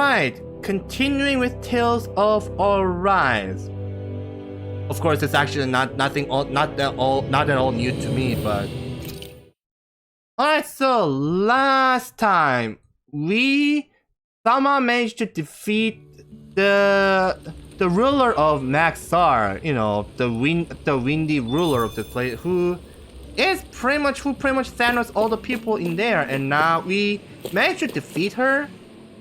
Alright, continuing with Tales of Arise. Of course, it's actually not at all new to me, but alright. So last time we somehow managed to defeat the ruler of Maxar, you know, the windy ruler of the place, who pretty much Thanos all the people in there, and now we managed to defeat her.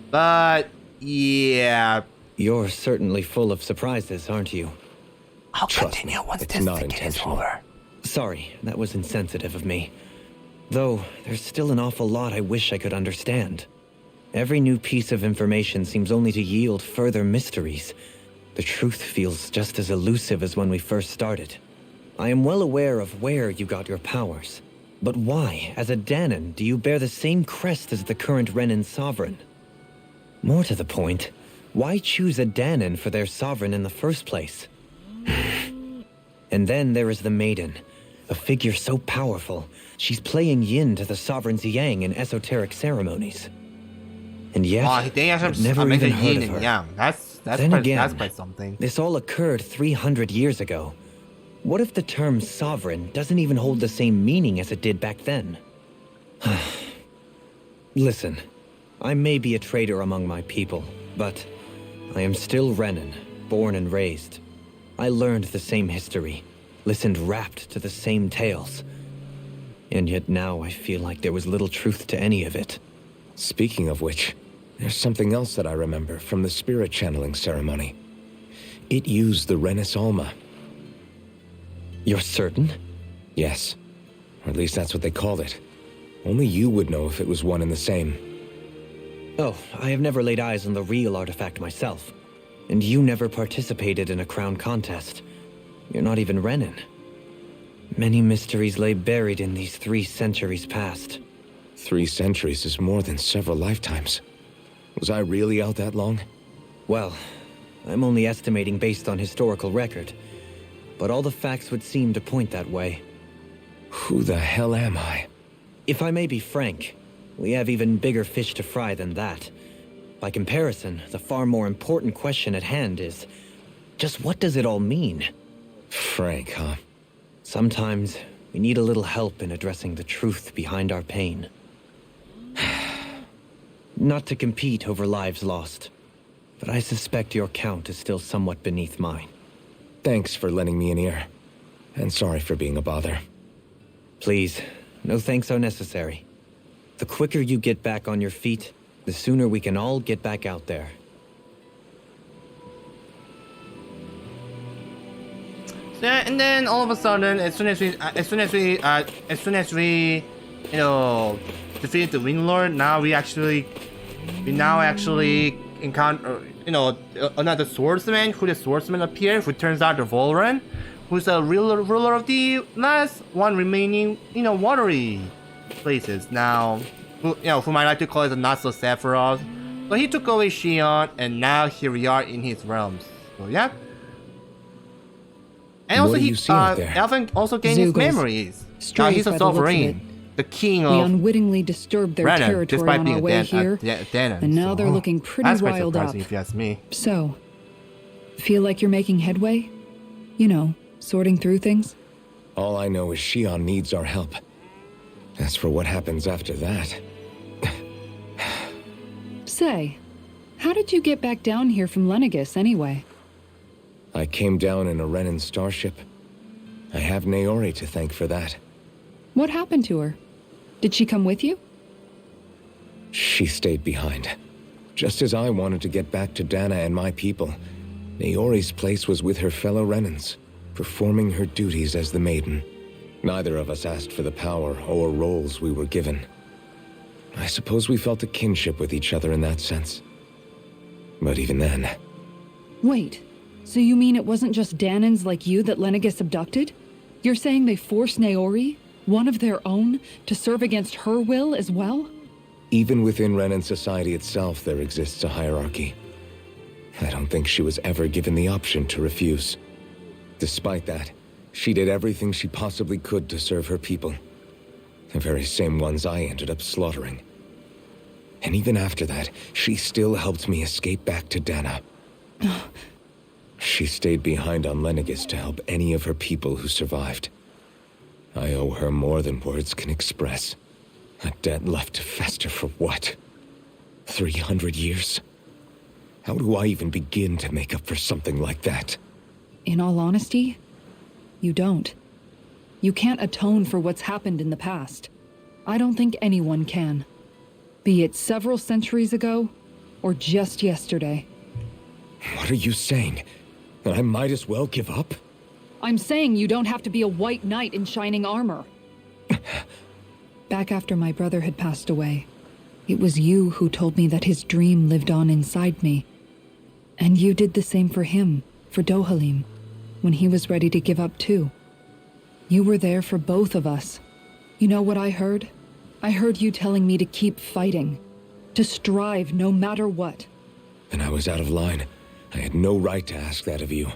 But yeah, you're certainly full of surprises, aren't you? I'll continue once this thing is over. Sorry, that was insensitive of me. Though, there's still an awful lot I wish I could understand. Every new piece of information seems only to yield further mysteries. The truth feels just as elusive as when we first started. I am well aware of where you got your powers. But why, as a Danon, do you bear the same crest as the current Renan sovereign? More to the point, why choose a Danon for their sovereign in the first place? And then there is the Maiden, a figure so powerful, she's playing yin to the sovereign's yang in esoteric ceremonies. And yet, I've never even heard of her. Yeah, that's quite something. This all occurred 300 years ago. What if the term sovereign doesn't even hold the same meaning as it did back then? Listen, I may be a traitor among my people, but I am still Renan, born and raised. I learned the same history, listened rapt to the same tales. And yet now I feel like there was little truth to any of it. Speaking of which, there's something else that I remember from the spirit channeling ceremony. It used the Renis Alma. You're certain? Yes. Or at least that's what they called it. Only you would know if it was one and the same. Oh, I have never laid eyes on the real artifact myself. And you never participated in a crown contest. You're not even Renan. Many mysteries lay buried in these 3 centuries past. 3 centuries is more than several lifetimes. Was I really out that long? Well, I'm only estimating based on historical record. But all the facts would seem to point that way. Who the hell am I? If I may be frank, we have even bigger fish to fry than that. By comparison, the far more important question at hand is, just what does it all mean? Frank, huh? Sometimes, we need a little help in addressing the truth behind our pain. Not to compete over lives lost, but I suspect your count is still somewhat beneath mine. Thanks for lending me an ear. And sorry for being a bother. Please, no thanks are necessary. The quicker you get back on your feet, the sooner we can all get back out there. And then all of a sudden, as soon as we, you know, defeated the Wind Lord, now we actually encounter, you know, another swordsman. Who the swordsman appeared? Who turns out the Volran, who's the ruler of the last one remaining, you know, watery places. Now, whom I like to call it the not so Sephiroth. So he took away Shion, and now here we are in his realms. So yeah. And also Elfen also gained his memories. Now he's a sovereign, the king of We unwittingly disturbed their Renan, territory on our way here, and now they're looking pretty that's quite riled up. surprising if you ask me. So, feel like you're making headway? You know, sorting through things? All I know is Shion needs our help. As for what happens after that... Say, how did you get back down here from Lenegis anyway? I came down in a Renan starship. I have Naori to thank for that. What happened to her? Did she come with you? She stayed behind. Just as I wanted to get back to Dana and my people, Naori's place was with her fellow Renans, performing her duties as the Maiden. Neither of us asked for the power or roles we were given. I suppose we felt a kinship with each other in that sense. But even then... Wait, so you mean it wasn't just Danans like you that Lenegis abducted? You're saying they forced Naori, one of their own, to serve against her will as well? Even within Renan society itself, there exists a hierarchy. I don't think she was ever given the option to refuse. Despite that, she did everything she possibly could to serve her people. The very same ones I ended up slaughtering. And even after that, she still helped me escape back to Dana. She stayed behind on Lenegis to help any of her people who survived. I owe her more than words can express. A debt left to fester for what? 300 years? How do I even begin to make up for something like that? In all honesty, you don't. You can't atone for what's happened in the past. I don't think anyone can. Be it several centuries ago, or just yesterday. What are you saying? That I might as well give up? I'm saying you don't have to be a white knight in shining armor. Back after my brother had passed away, it was you who told me that his dream lived on inside me. And you did the same for him, for Dohalim, when he was ready to give up too. You were there for both of us. You know what I heard? I heard you telling me to keep fighting, to strive no matter what. Then I was out of line. I had no right to ask that of you.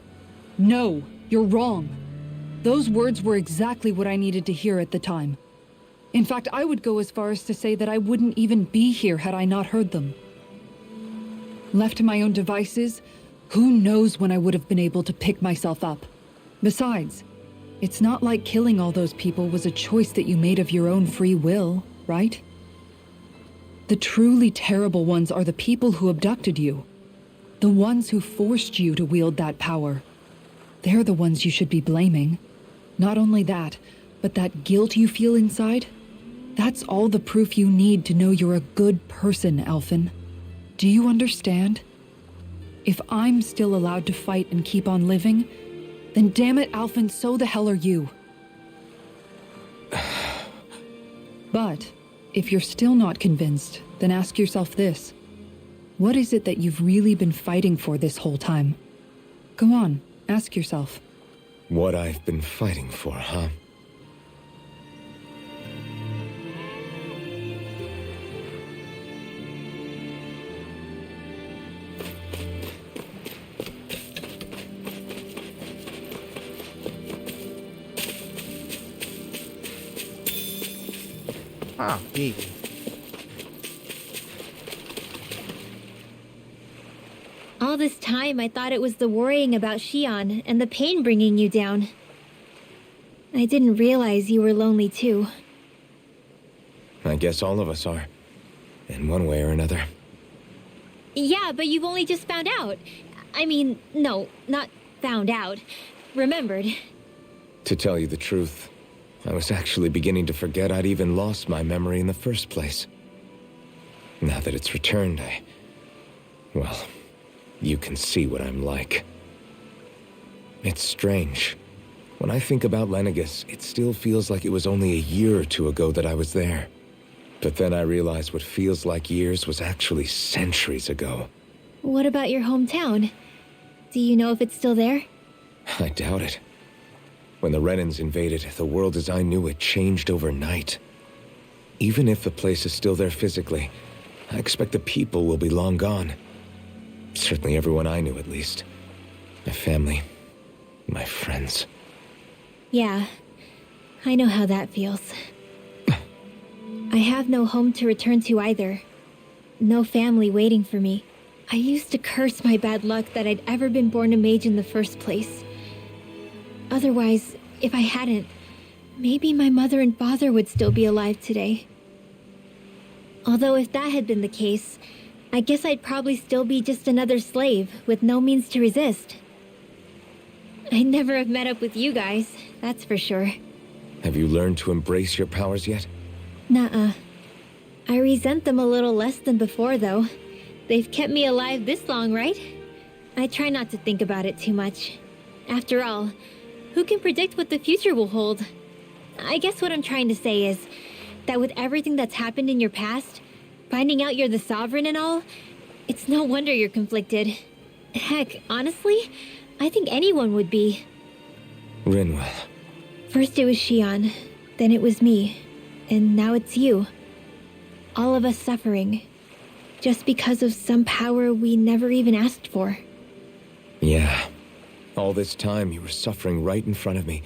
No, you're wrong. Those words were exactly what I needed to hear at the time. In fact, I would go as far as to say that I wouldn't even be here had I not heard them. Left to my own devices, who knows when I would have been able to pick myself up. Besides, it's not like killing all those people was a choice that you made of your own free will, right? The truly terrible ones are the people who abducted you. The ones who forced you to wield that power. They're the ones you should be blaming. Not only that, but that guilt you feel inside, that's all the proof you need to know you're a good person, Alphen. Do you understand? If I'm still allowed to fight and keep on living, then damn it, Alphen, so the hell are you. But if you're still not convinced, then ask yourself this. What is it that you've really been fighting for this whole time? Go on, ask yourself. What I've been fighting for, huh? Ah, neat. All this time, I thought it was the worrying about Shion and the pain bringing you down. I didn't realize you were lonely too. I guess all of us are. In one way or another. Yeah, but you've only just found out. I mean, no, not found out. Remembered. To tell you the truth, I was actually beginning to forget I'd even lost my memory in the first place. Now that it's returned, well, you can see what I'm like. It's strange. When I think about Lenegis, it still feels like it was only a year or two ago that I was there. But then I realized what feels like years was actually centuries ago. What about your hometown? Do you know if it's still there? I doubt it. When the Renans invaded, the world as I knew it changed overnight. Even if the place is still there physically, I expect the people will be long gone. Certainly everyone I knew, at least. My family, my friends. Yeah, I know how that feels. I have no home to return to either. No family waiting for me. I used to curse my bad luck that I'd ever been born a mage in the first place. Otherwise, if I hadn't, maybe my mother and father would still be alive today. Although if that had been the case, I guess I'd probably still be just another slave with no means to resist. I'd never have met up with you guys, that's for sure. Have you learned to embrace your powers yet? Nuh-uh. I resent them a little less than before, though. They've kept me alive this long, right? I try not to think about it too much. After all, who can predict what the future will hold? I guess what I'm trying to say is that with everything that's happened in your past, finding out you're the sovereign and all, it's no wonder you're conflicted. Heck, honestly, I think anyone would be. Rinwell. First it was Shion, then it was me, and now it's you. All of us suffering, just because of some power we never even asked for. Yeah. All this time you were suffering right in front of me,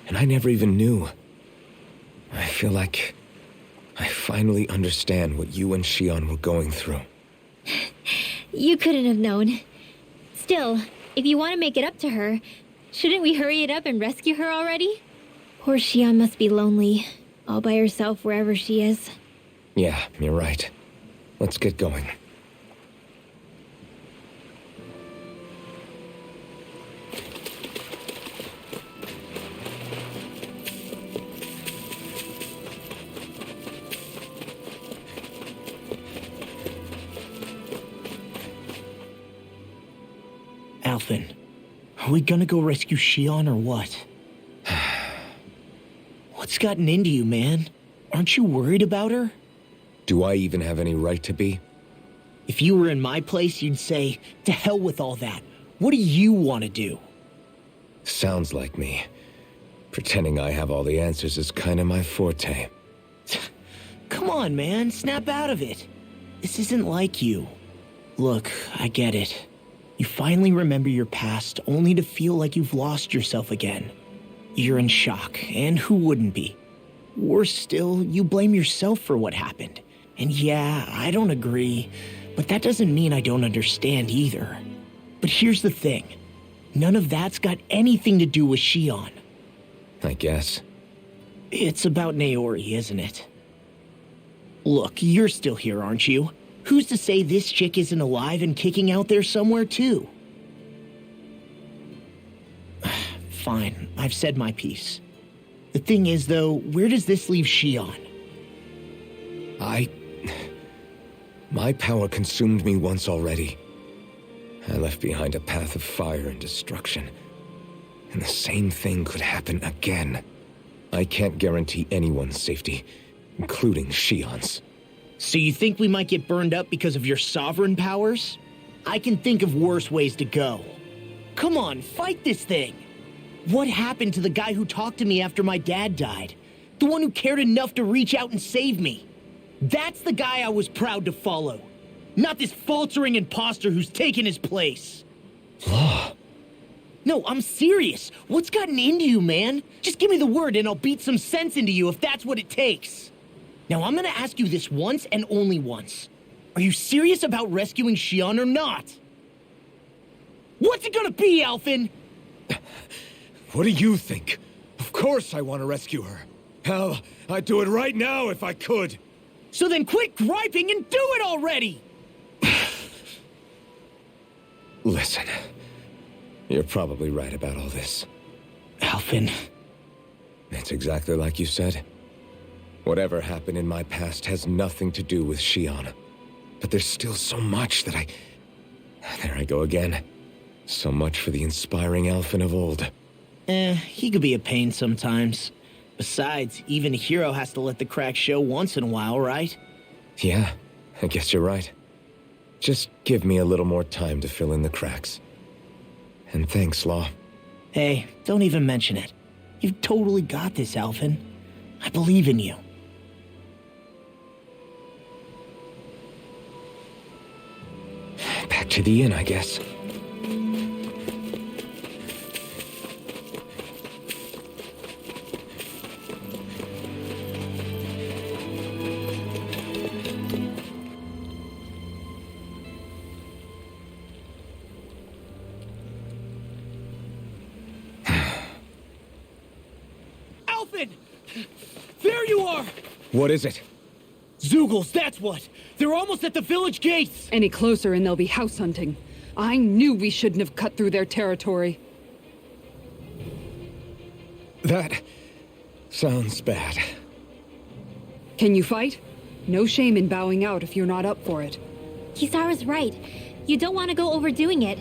and I never even knew. I feel like I finally understand what you and Shion were going through. You couldn't have known. Still, if you want to make it up to her, shouldn't we hurry it up and rescue her already? Poor Shion must be lonely, all by herself wherever she is. Yeah, you're right. Let's get going. Alphen, are we gonna go rescue Shion or what? What's gotten into you, man? Aren't you worried about her? Do I even have any right to be? If you were in my place, you'd say, to hell with all that. What do you want to do? Sounds like me. Pretending I have all the answers is kind of my forte. Come on, man, snap out of it. This isn't like you. Look, I get it. You finally remember your past, only to feel like you've lost yourself again. You're in shock, and who wouldn't be? Worse still, you blame yourself for what happened. And yeah, I don't agree, but that doesn't mean I don't understand either. But here's the thing. None of that's got anything to do with Shion. I guess. It's about Naori, isn't it? Look, you're still here, aren't you? Who's to say this chick isn't alive and kicking out there somewhere, too? Fine, I've said my piece. The thing is, though, where does this leave Shion? My power consumed me once already. I left behind a path of fire and destruction. And the same thing could happen again. I can't guarantee anyone's safety, including Shion's. So you think we might get burned up because of your sovereign powers? I can think of worse ways to go. Come on, fight this thing! What happened to the guy who talked to me after my dad died? The one who cared enough to reach out and save me? That's the guy I was proud to follow. Not this faltering imposter who's taken his place. Law. No, I'm serious. What's gotten into you, man? Just give me the word and I'll beat some sense into you if that's what it takes. Now, I'm gonna ask you this once and only once. Are you serious about rescuing Shion or not? What's it gonna be, Alphen? What do you think? Of course I want to rescue her. Hell, I'd do it right now if I could. So then quit griping and do it already! Listen, you're probably right about all this. Alphen. It's exactly like you said. Whatever happened in my past has nothing to do with Shion. But there's still so much that There I go again. So much for the inspiring Alphen of old. He could be a pain sometimes. Besides, even a hero has to let the cracks show once in a while, right? Yeah, I guess you're right. Just give me a little more time to fill in the cracks. And thanks, Law. Hey, don't even mention it. You've totally got this, Alphen. I believe in you. Back to the inn, I guess. Alphen! There you are! What is it? Zeugles, that's what! They're almost at the village gates! Any closer and they'll be house hunting. I knew we shouldn't have cut through their territory. That sounds bad. Can you fight? No shame in bowing out if you're not up for it. Kisara's right. You don't want to go overdoing it.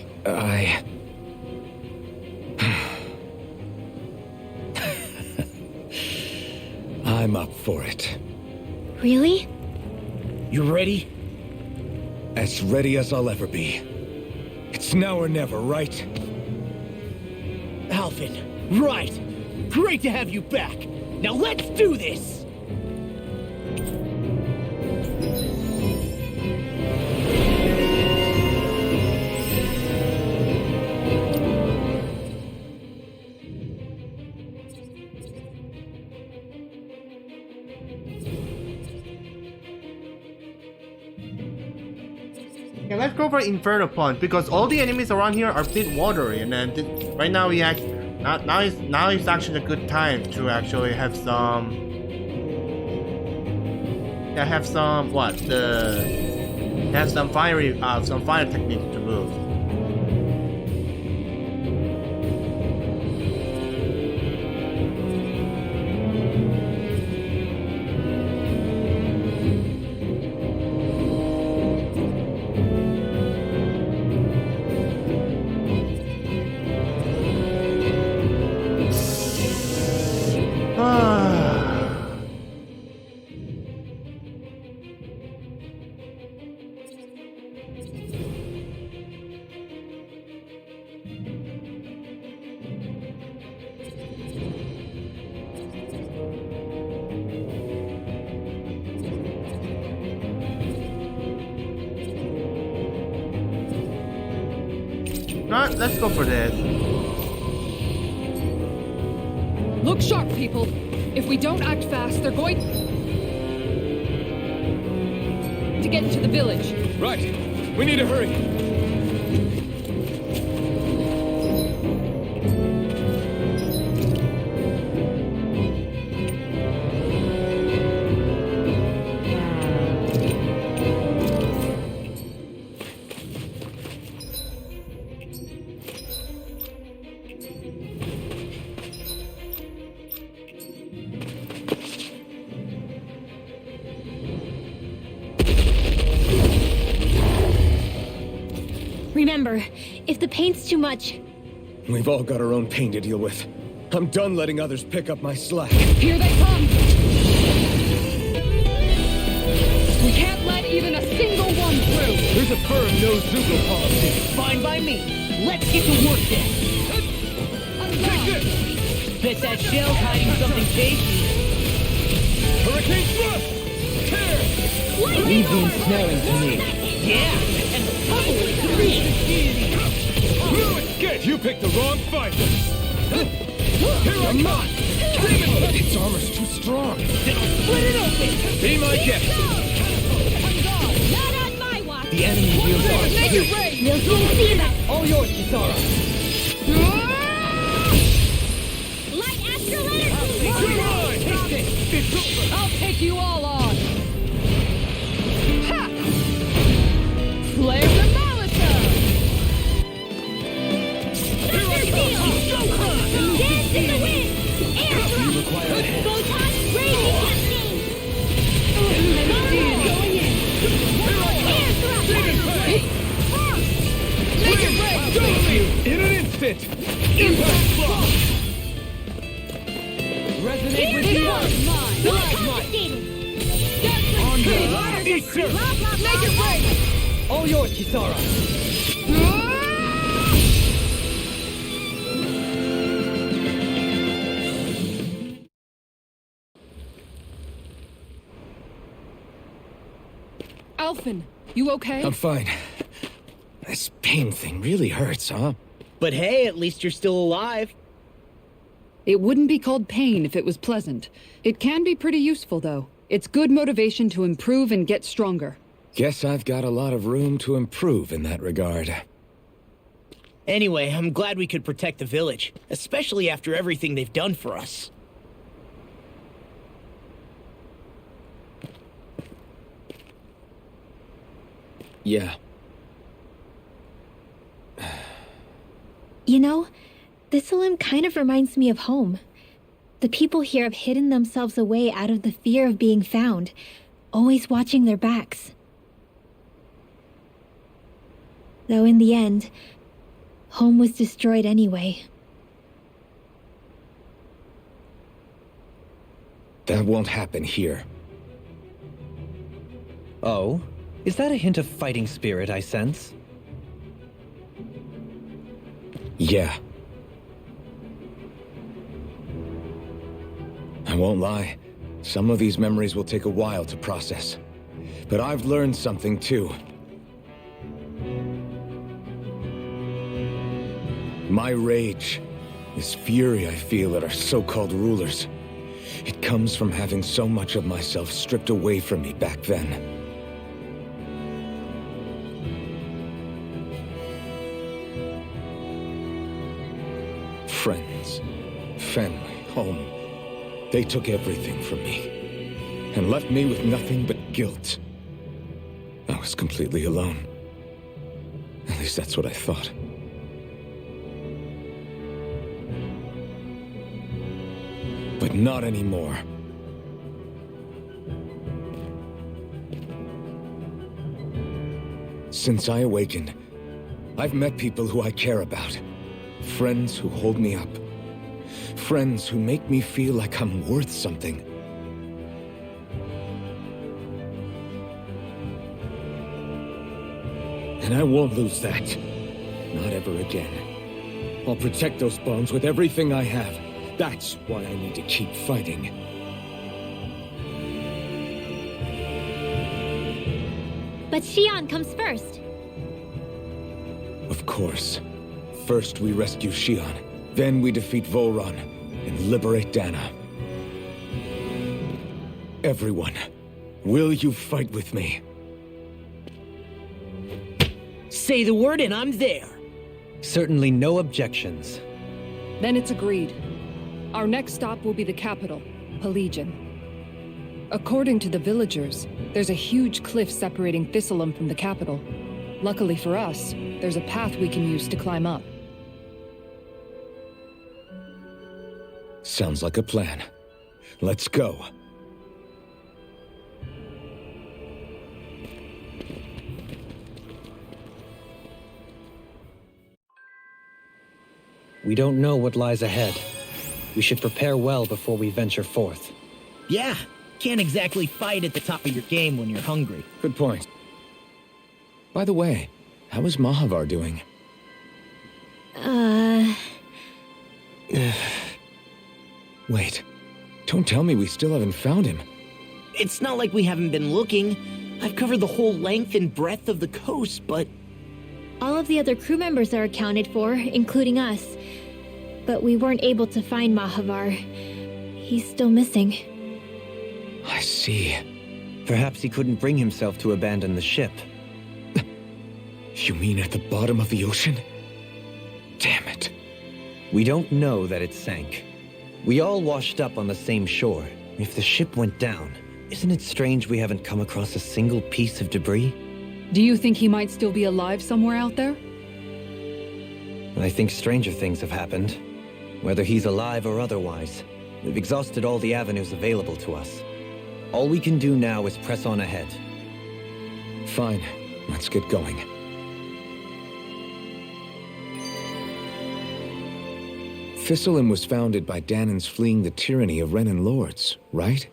I'm up for it. Really? You ready? As ready as I'll ever be. It's now or never, right? Alphen, right! Great to have you back! Now let's do this! Yeah, let's go for Inferno Punch because all the enemies around here are a bit watery, and then right now we now is actually a good time to actually have some. Yeah, have some some fire techniques to move. Alright, let's go for this. Look sharp, people. If we don't act fast, they're going to get into the village. Right. We need to hurry. Remember, if the pain's too much, We've all got our own pain to deal with. I'm done letting others pick up my slack. Here they come! We can't let even a single one through! There's a firm no-Zuko policy. Fine by me. Let's get to work then. Bet that shell's hiding something tasty. Hurricane thrust! Tear! Leaves the ensnaring to me. Yeah, and the puzzle is to me. Get! You picked the wrong fight! Here I come! Its armor's too strong. Then I'll split it open. Be my guest. Not on my watch. The enemy wields arms too. we'll soon see that. All yours, Kisara. Light astral energy. It's over. I'll take you all on! Ha! Flare the Molotov! Dance in the wind. Air thrust. Require a hand. Photon radiant cascade. Going in. Air thrust. Make it break! In an instant! Impact block! Resonate Here with it the goes. earth. Not Confiscated. On your Eat, sir! Make it break! All yours, Kisara. Alphen, you okay? I'm fine. This pain thing really hurts, huh? But hey, at least you're still alive. It wouldn't be called pain if it was pleasant. It can be pretty useful, though. It's good motivation to improve and get stronger. Guess I've got a lot of room to improve in that regard. Anyway, I'm glad we could protect the village, especially after everything they've done for us. Yeah. You know, this Olim kind of reminds me of home. The people here have hidden themselves away out of the fear of being found, always watching their backs. Though in the end, home was destroyed anyway. That won't happen here. Oh? Is that a hint of fighting spirit I sense? Yeah. I won't lie. Some of these memories will take a while to process. But I've learned something too. My rage, this fury I feel at our so-called rulers, it comes from having so much of myself stripped away from me back then. Friends, family, home. They took everything from me and left me with nothing but guilt. I was completely alone. At least that's what I thought. But not anymore. Since I awakened, I've met people who I care about. Friends who hold me up. Friends who make me feel like I'm worth something. And I won't lose that. Not ever again. I'll protect those bonds with everything I have. That's why I need to keep fighting. But Xion comes first. Of course. First we rescue Xion, then we defeat Volron and liberate Dana. Everyone, will you fight with me? Say the word and I'm there. Certainly no objections. Then it's agreed. Our next stop will be the capital, Pelegion. According to the villagers, there's a huge cliff separating Thistleum from the capital. Luckily for us, there's a path we can use to climb up. Sounds like a plan. Let's go. We don't know what lies ahead. We should prepare well before we venture forth. Yeah, can't exactly fight at the top of your game when you're hungry. Good point. By the way, how is Mahavar doing? Wait, don't tell me we still haven't found him. It's not like we haven't been looking. I've covered the whole length and breadth of the coast, but... All of the other crew members are accounted for, including us. But we weren't able to find Mahavar. He's still missing. I see. Perhaps he couldn't bring himself to abandon the ship. You mean at the bottom of the ocean? Damn it. We don't know that it sank. We all washed up on the same shore. If the ship went down, isn't it strange we haven't come across a single piece of debris? Do you think he might still be alive somewhere out there? I think stranger things have happened. Whether he's alive or otherwise, we've exhausted all the avenues available to us. All we can do now is press on ahead. Fine, let's get going. Thistleum was founded by Danans fleeing the tyranny of Renan lords, right?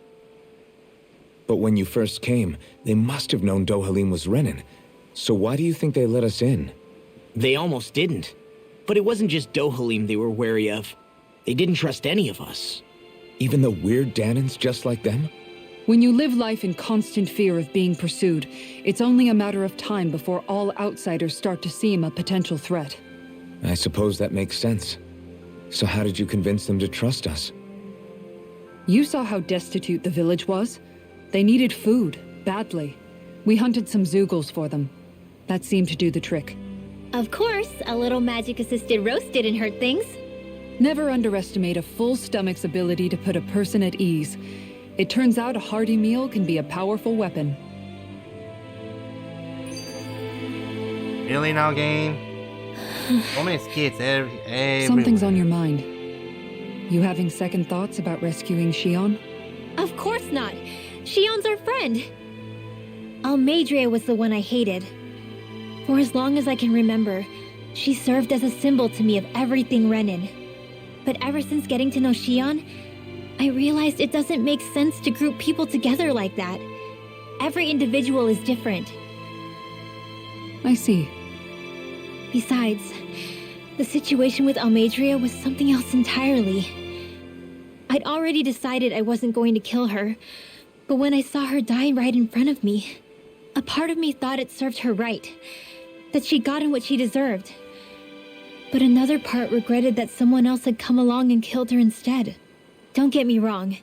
But when you first came, they must have known Dohalim was Renan. So why do you think they let us in? They almost didn't. But it wasn't just Dohalim they were wary of. They didn't trust any of us. Even the weird Danans just like them? When you live life in constant fear of being pursued, it's only a matter of time before all outsiders start to seem a potential threat. I suppose that makes sense. So how did you convince them to trust us? You saw how destitute the village was. They needed food, badly. We hunted some Zeugles for them. That seemed to do the trick. Of course, a little magic-assisted roast didn't hurt things. Never underestimate a full stomach's ability to put a person at ease. It turns out a hearty meal can be a powerful weapon. Really now, game? So many skits everywhere. Something's on your mind. You having second thoughts about rescuing Xion? Of course not. Xion's our friend. Almeidrea was the one I hated. For as long as I can remember, she served as a symbol to me of everything Renan. But ever since getting to know Xion, I realized it doesn't make sense to group people together like that. Every individual is different. I see. Besides, the situation with Almeidrea was something else entirely. I'd already decided I wasn't going to kill her, but when I saw her die right in front of me, a part of me thought it served her right, that she'd gotten what she deserved. But another part regretted that someone else had come along and killed her instead. Don't get me wrong.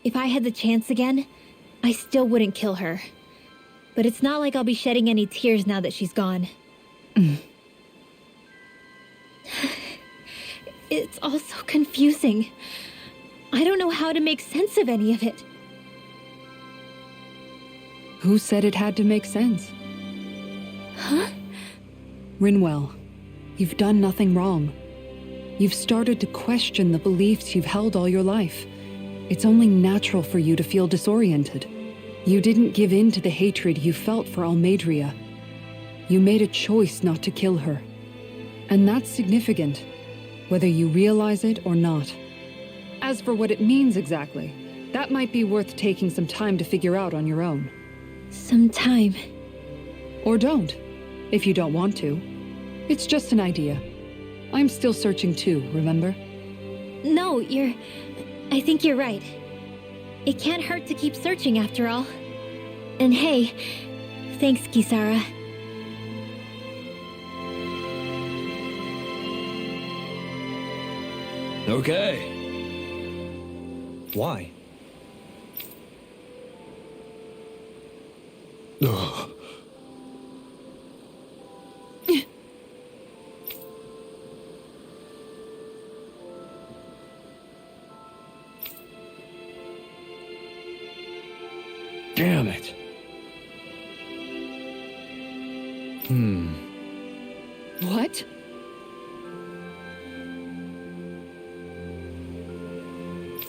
If I had the chance again, I still wouldn't kill her. But it's not like I'll be shedding any tears now that she's gone. It's all so confusing. I don't know how to make sense of any of it. Who said it had to make sense? Huh? Rinwell, you've done nothing wrong. You've started to question the beliefs you've held all your life. It's only natural for you to feel disoriented. You didn't give in to the hatred you felt for Almadria. You made a choice not to kill her. And that's significant, whether you realize it or not. As for what it means exactly, that might be worth taking some time to figure out on your own. Some time. Or don't, if you don't want to. It's just an idea. I'm still searching too, remember? No, I think you're right. It can't hurt to keep searching after all. And hey, thanks, Kisara. Okay. Why? Damn it. What?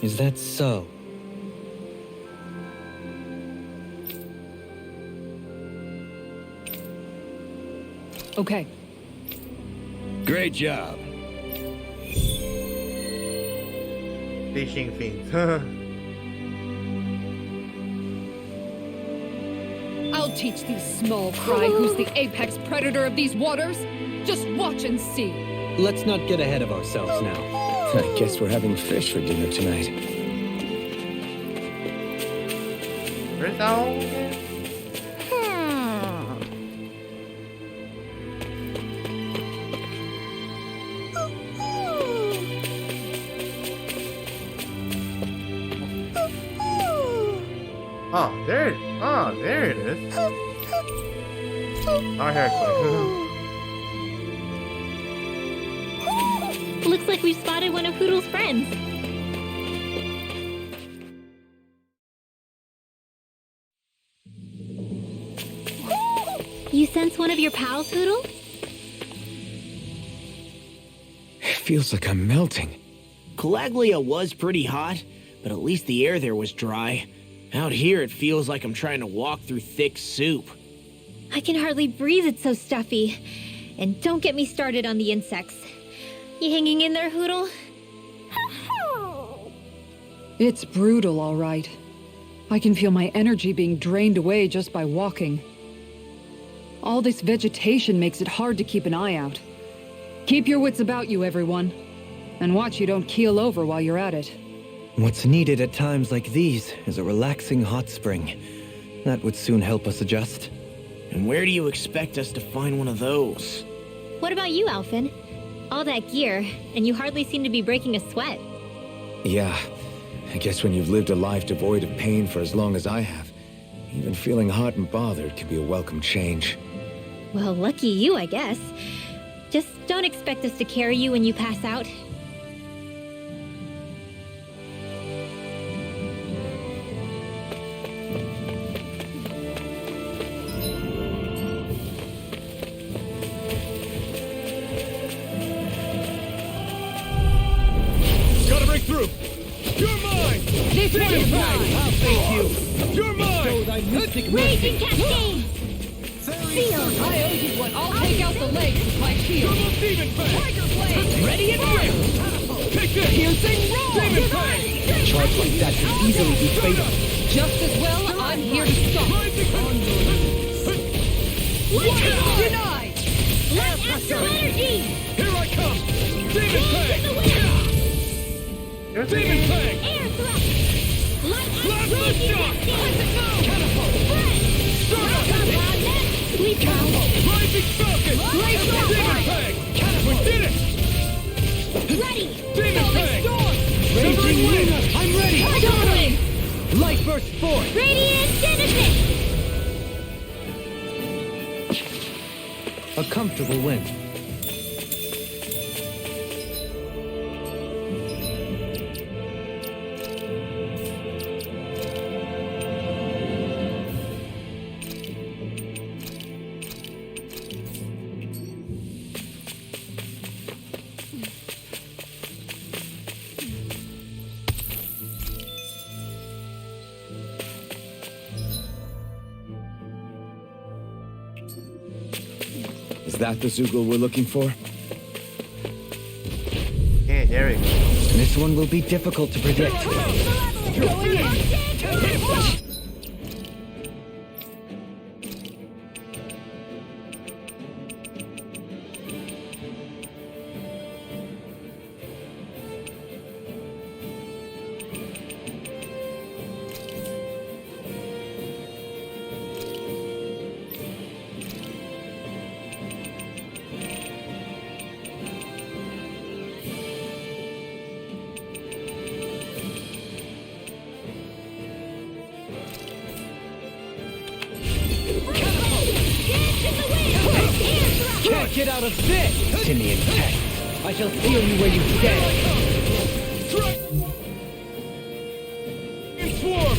Is that so? Okay. Great job. Fishing fiends. I'll teach these small fry who's the apex predator of these waters. Just watch and see. Let's not get ahead of ourselves now. I guess we're having fish for dinner tonight. Where's that one? There it is. Oh, here it Looks like we've spotted one of Hoodle's friends. You sense one of your pals, Hoodle? It feels like I'm melting. Calaglia was pretty hot, but at least the air there was dry. Out here, it feels like I'm trying to walk through thick soup. I can hardly breathe, it's so stuffy. And don't get me started on the insects. You hanging in there, Hoodle? It's brutal, all right. I can feel my energy being drained away just by walking. All this vegetation makes it hard to keep an eye out. Keep your wits about you, everyone. And watch you don't keel over while you're at it. What's needed at times like these is a relaxing hot spring. That would soon help us adjust. And where do you expect us to find one of those? What about you, Alphen? All that gear, and you hardly seem to be breaking a sweat. Yeah, I guess when you've lived a life devoid of pain for as long as I have, even feeling hot and bothered can be a welcome change. Well, lucky you, I guess. Just don't expect us to carry you when you pass out. Gotta break through! You're mine! This one is mine! I'll save you! You're mine! Raging Cascade! Seal! I owe you one. I'll take out the legs with my shield. Demon Fang! Tiger Blade! Ready and ready! Take this! Piercing roar! Demon Fang! A charge like that can easily be fatal. Just as well, I'm here to stop. Denied! Light Astral Energy! Here I come! Demon Fang! Demon Fang! Air Thrust! Light Blast Astral Shock! Cascade! Catapult! Start up! We Catapult! Rising Falcon! Laser Demon Fang! We did it! Ready! Demon Fang! Raging Wind! I'm ready! Dominate! Light burst forth! Radiant Genesis! A comfortable win. that the Zoogle we're looking for? Okay, there we go. This one will be difficult to predict. Going in. Can't get out of this! Simian pests. I shall feel you where you stand. Swarm!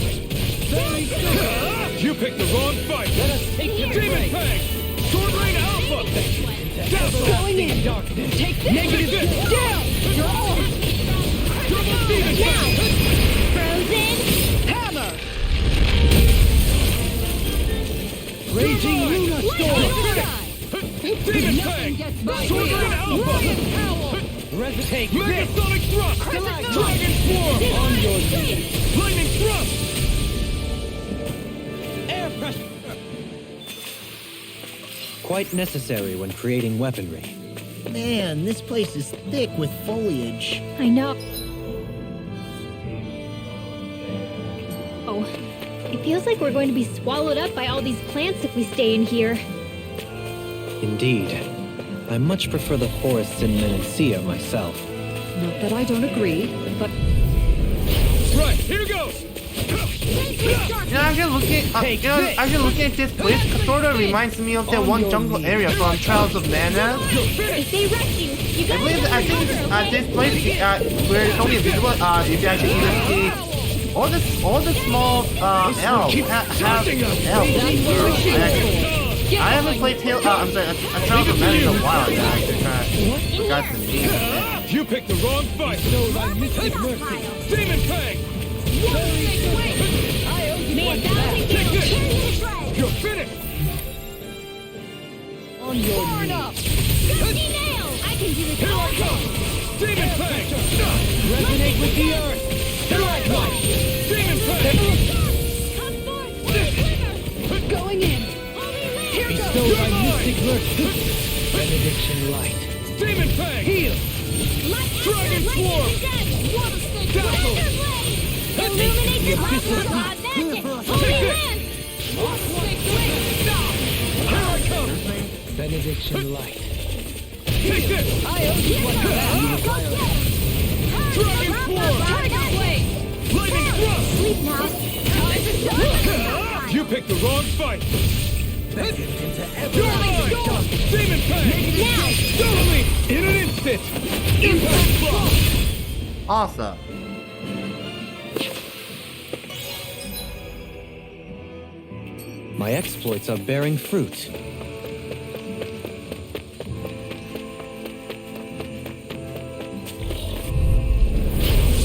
You picked the wrong fight! Let us take your Demon break. Fang! Sword Rain Alpha! Dazzle! Going in darkness. Take this. Negative! Down. Your arm. Double Demon Fang! Frozen. Hammer. Raging Luna Storm. Demon Fang! Sword Rain Alpha! Take this. Megasonic Thrust! Dragon Swarm! On your knees. Lightning Thrust! Air pressure. Quite necessary when creating weaponry. Man, this place is thick with foliage. I know. Oh, it feels like we're going to be swallowed up by all these plants if we stay in here. Indeed. I much prefer the forests in Menancia myself. Not that I don't agree, but Right, here goes! Actually looking at this place sort of reminds me of that one jungle area from Trials of Mana. If they rush you, you gotta I think this place where it's only visible if you actually even see all the small elves have elves. I haven't played Trials of Mana in a while. I actually forgot the name. You picked the wrong fight! Demon Fang! Man, balancing Take kill. this! You're finished! On your knees. Dusty nail. I can do this Here I all come! Demon Fang! Resonate with the earth. Strike one! Demon Fang! Come forth. Quiver. going in. Holy land. Here goes. Bestow thy mystic mercy. Benediction light. Demon Fang! Heal. Dragon Swarm! Dazzle! Illuminate the plasma rod. That's it. Holy land. Here I come! Benediction light. Take this! I owe you one of that. Dragon Swarm! Tiger blade. Lightning Thrust! Sleep now. You picked the wrong fight! Beckoned into You're mine! Demon Fang! Now. Double me! In an instant! Impact Block! Awesome. My exploits are bearing fruit.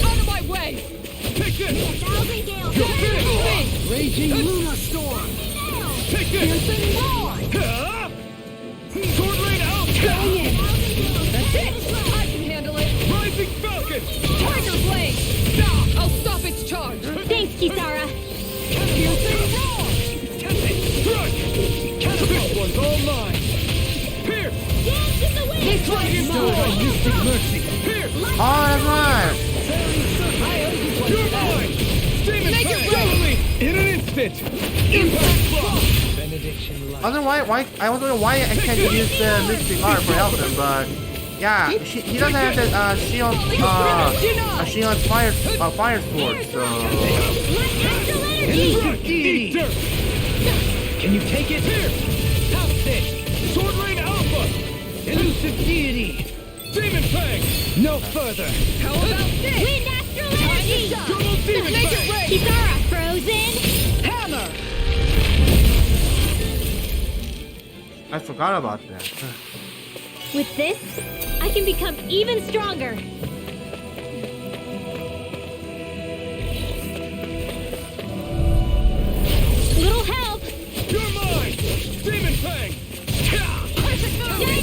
Out of my way. Take this! Thousand gales. You're finished! Raging Luna Storm. Take this! Huh? Sword Rain out! Going in. That's it. I can handle it. Rising Falcon! Tiger blade. I'll stop its charge. Thanks, Kisara. Piercing roar. Strike! This one's all mine! Here! Dance in the wind. This one's Bestow thy mine. mystic mercy. Here! Oh, that's right. You're mine! Demon Fang! Double me! In an instant! Impact Block! Benediction light. I was wondering why I can't use the Mystic Art for helping, but yeah, he doesn't have that shield fire sword, so Astral energy. Strike! Eat dirt! Can you take it? Here! Pounce it. Sword Rain Alpha! Elusive deity. Demon Fang! No further. How about this? Wind astral energy. Double Demon Make it Fang! rain. Kisara. Frozen. Hammer. I forgot about that. With this, I can become even stronger. Little help. You're mine! Demon Fang! Perfect move.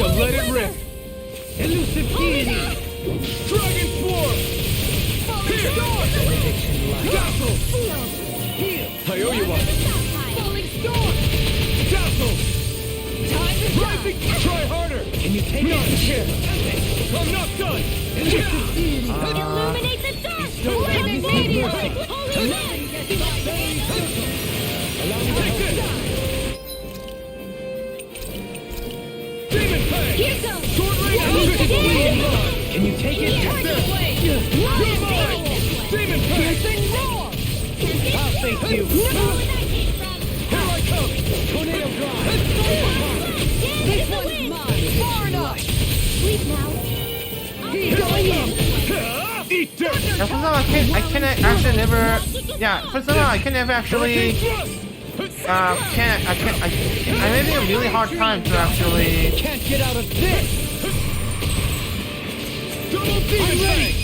to let it rip. Elusive deity. Dragon Swarm. Here. Dazzle. Heal. I owe you one. Falling Storm. Dazzle. Time to rising. Try harder. Can you take it? I'm not done. Elusive deity. Illuminate the dark! Flaming meteor. Holy light! Take this. Demon Fang. Here goes! Sword Rain out. Can you take it? You're mine. Demon Fang. I'll face you. Here I come. Tornado Drive. This one's mine! Far enough. Sleep now. Going in. Eat dirt. Yeah, for some I can actually never. Yeah, for some I can never actually. I'm having a really hard time to actually. Can't get out of this. Double Demon Fang.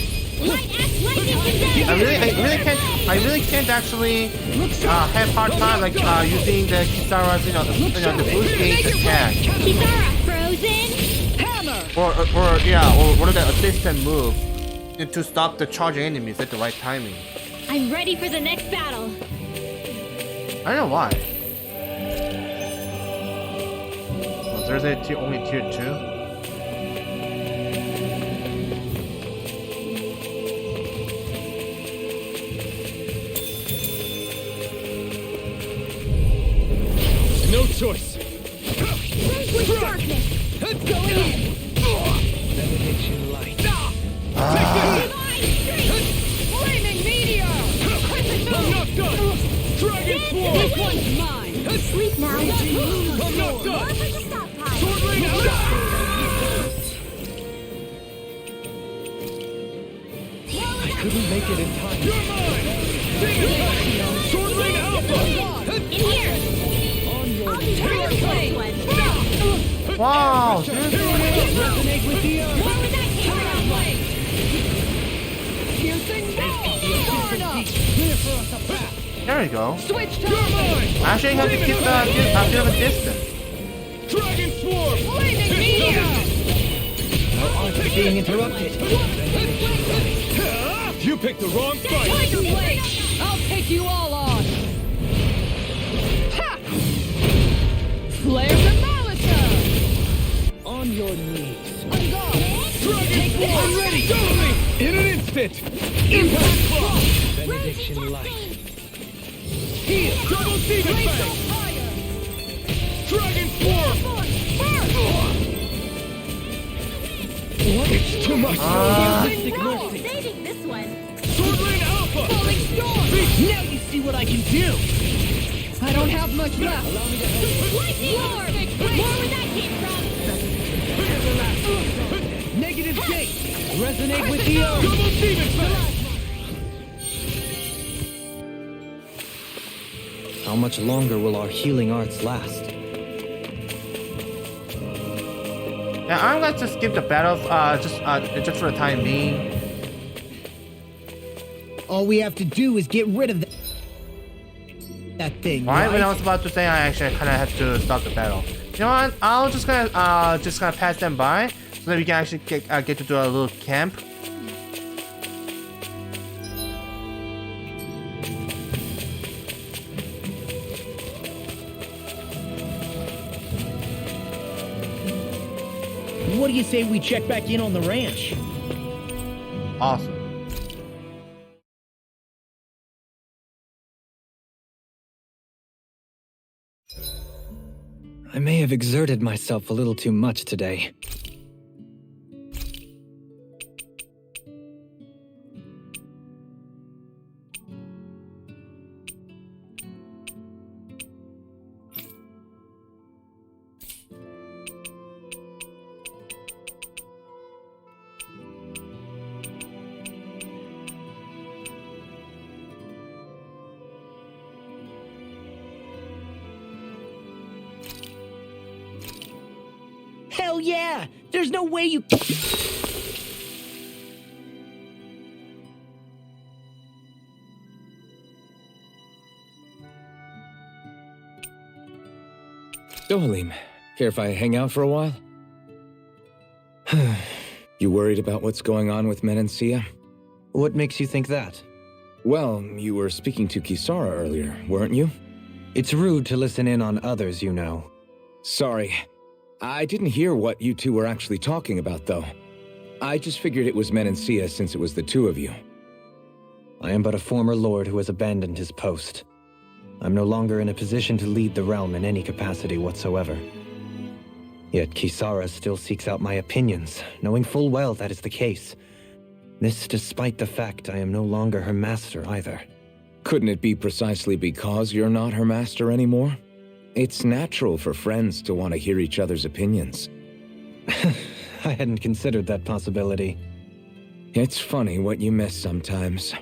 I really can't actually have hard time like using the Kisara's the boost gauge attack Kisara, frozen! Hammer. or one of the assistant moves to stop the charging enemies at the right timing. I'm ready for the next battle. I don't know why. Oh, there's only tier 2. No choice. With darkness! Going in. Benediction light. Flaming meteor. I'm not done. Dragon Swarm. This one's mine! Sleep now. I'm not done. Stockpile. Sword Rain out. I couldn't make it in time. You're mine. Demon Fang. Sword Rain Alpha. In here! I'll be ready for this one! Wow, dude. Resonate with the earth. What was that Clear for us a path. There we go. Switch to You're mine. Actually, have to keep a bit of a distance. Dragon Swarm. Flaming meteor. Being interrupted. You picked the wrong fight. Tiger Blade! I'll take you all on! Ha! Flare the Malisa! On your knees. On guard! Dragon Swarm. I'm ready. Double me. In an instant. Impact Claw. Benediction light. Heal. Double Demon Fang. Dragon Swarm. It's too much. saving this one! Sword Rain Alpha. Falling Storm! Now you see what I can do! I don't have much left! Lightning orb! More where that came from! Negative gate! Resonate with the earth! Double Demon Fang. How much longer will our healing arts last? Yeah, I'm going to skip the battles just for the time being. All we have to do is get rid of that thing. Why? When I right? was about to say, I actually kind of had to stop the battle. You know what? I'll just gonna pass them by so that we can actually get to do a little camp. What do you say we check back in on the ranch? Awesome. I may have exerted myself a little too much today. Hell yeah! There's no way you... Dohalim, care if I hang out for a while? You worried about what's going on with Menancia? What makes you think that? Well, you were speaking to Kisara earlier, weren't you? It's rude to listen in on others, you know. Sorry. I didn't hear what you two were actually talking about, though. I just figured it was Menancia since it was the two of you. I am but a former lord who has abandoned his post. I'm no longer in a position to lead the realm in any capacity whatsoever. Yet Kisara still seeks out my opinions, knowing full well that is the case. This despite the fact I am no longer her master either. Couldn't it be precisely because you're not her master anymore? It's natural for friends to want to hear each other's opinions. I hadn't considered that possibility. It's funny what you miss sometimes.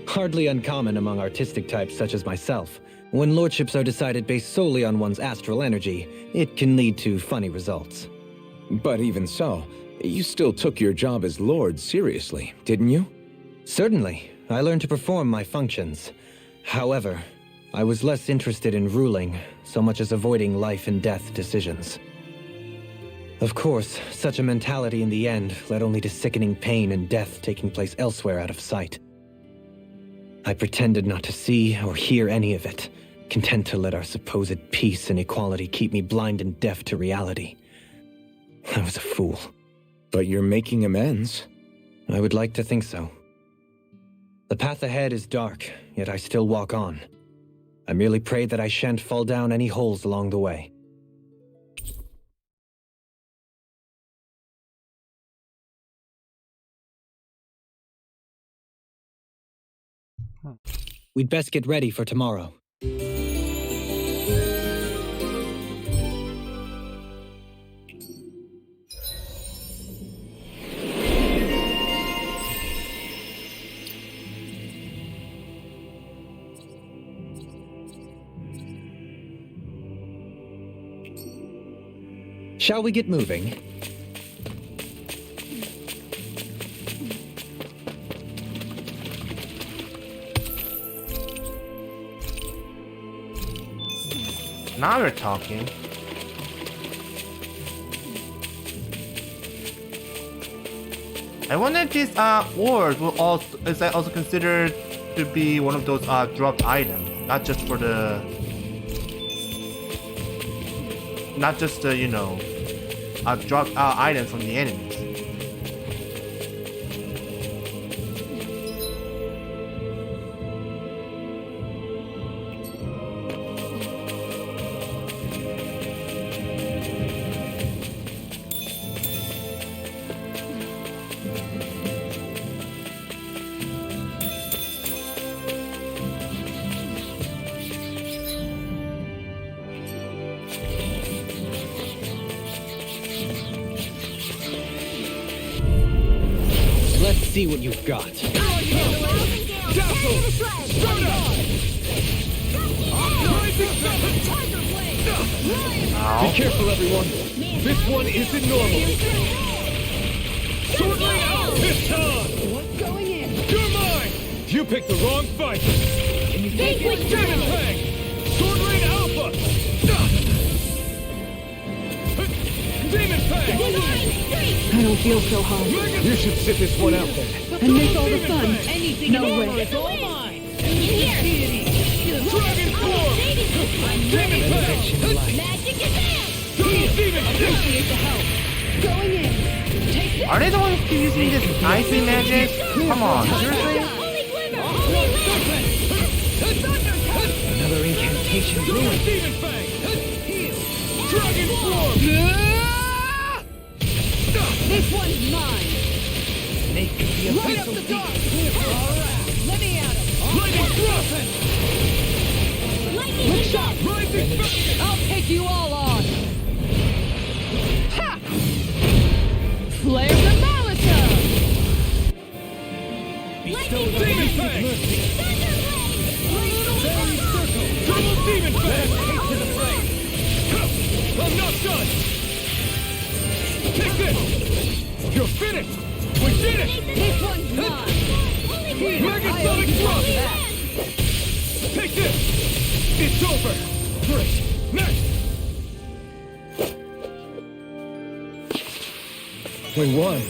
Hardly uncommon among artistic types such as myself. When lordships are decided based solely on one's astral energy, it can lead to funny results. But even so, you still took your job as lord seriously, didn't you? Certainly. I learned to perform my functions. However, I was less interested in ruling, so much as avoiding life and death decisions. Of course, such a mentality in the end led only to sickening pain and death taking place elsewhere out of sight. I pretended not to see or hear any of it, content to let our supposed peace and equality keep me blind and deaf to reality. I was a fool. But you're making amends. I would like to think so. The path ahead is dark, yet I still walk on. I merely pray that I shan't fall down any holes along the way. We'd best get ready for tomorrow. Shall we get moving? Now we're talking. I wonder if these ores will also is that also considered to be one of those dropped items, not just for the you know dropped items from the enemies. Let's see what you've got. Ow. Be careful, everyone. This one isn't normal. Sword Lane out this time. What's going in? You're mine. You picked the wrong fight. Demon Fang. Sword Lane Alpha. Demon Fang. I don't feel so hot. You should sit this one out then. And miss all the fun. Anything No normal way. is all mine. Here. Dragon Form. Demon Fang. Magic advance. Demon Appreciate the help. Going in. Take this. Are they the ones who using this icy magic? Come on, seriously? Holy glimmer. Holy lamp. Another incantation ruined. Demon Fang. Dragon Form. This one's mine. Make the Light up the dark. All right. Let me at him. Lightning Thrust. Quick shot. Rising Falcon. I'll take you all on. Ha! Flare the Malisa. Demon Fang. Double Demon Fang. To the flame. I'm not done. Take this. You're finished. We did it. This one's mine. Megasonic Thrust. Take this. It's over. Great. Next. We won.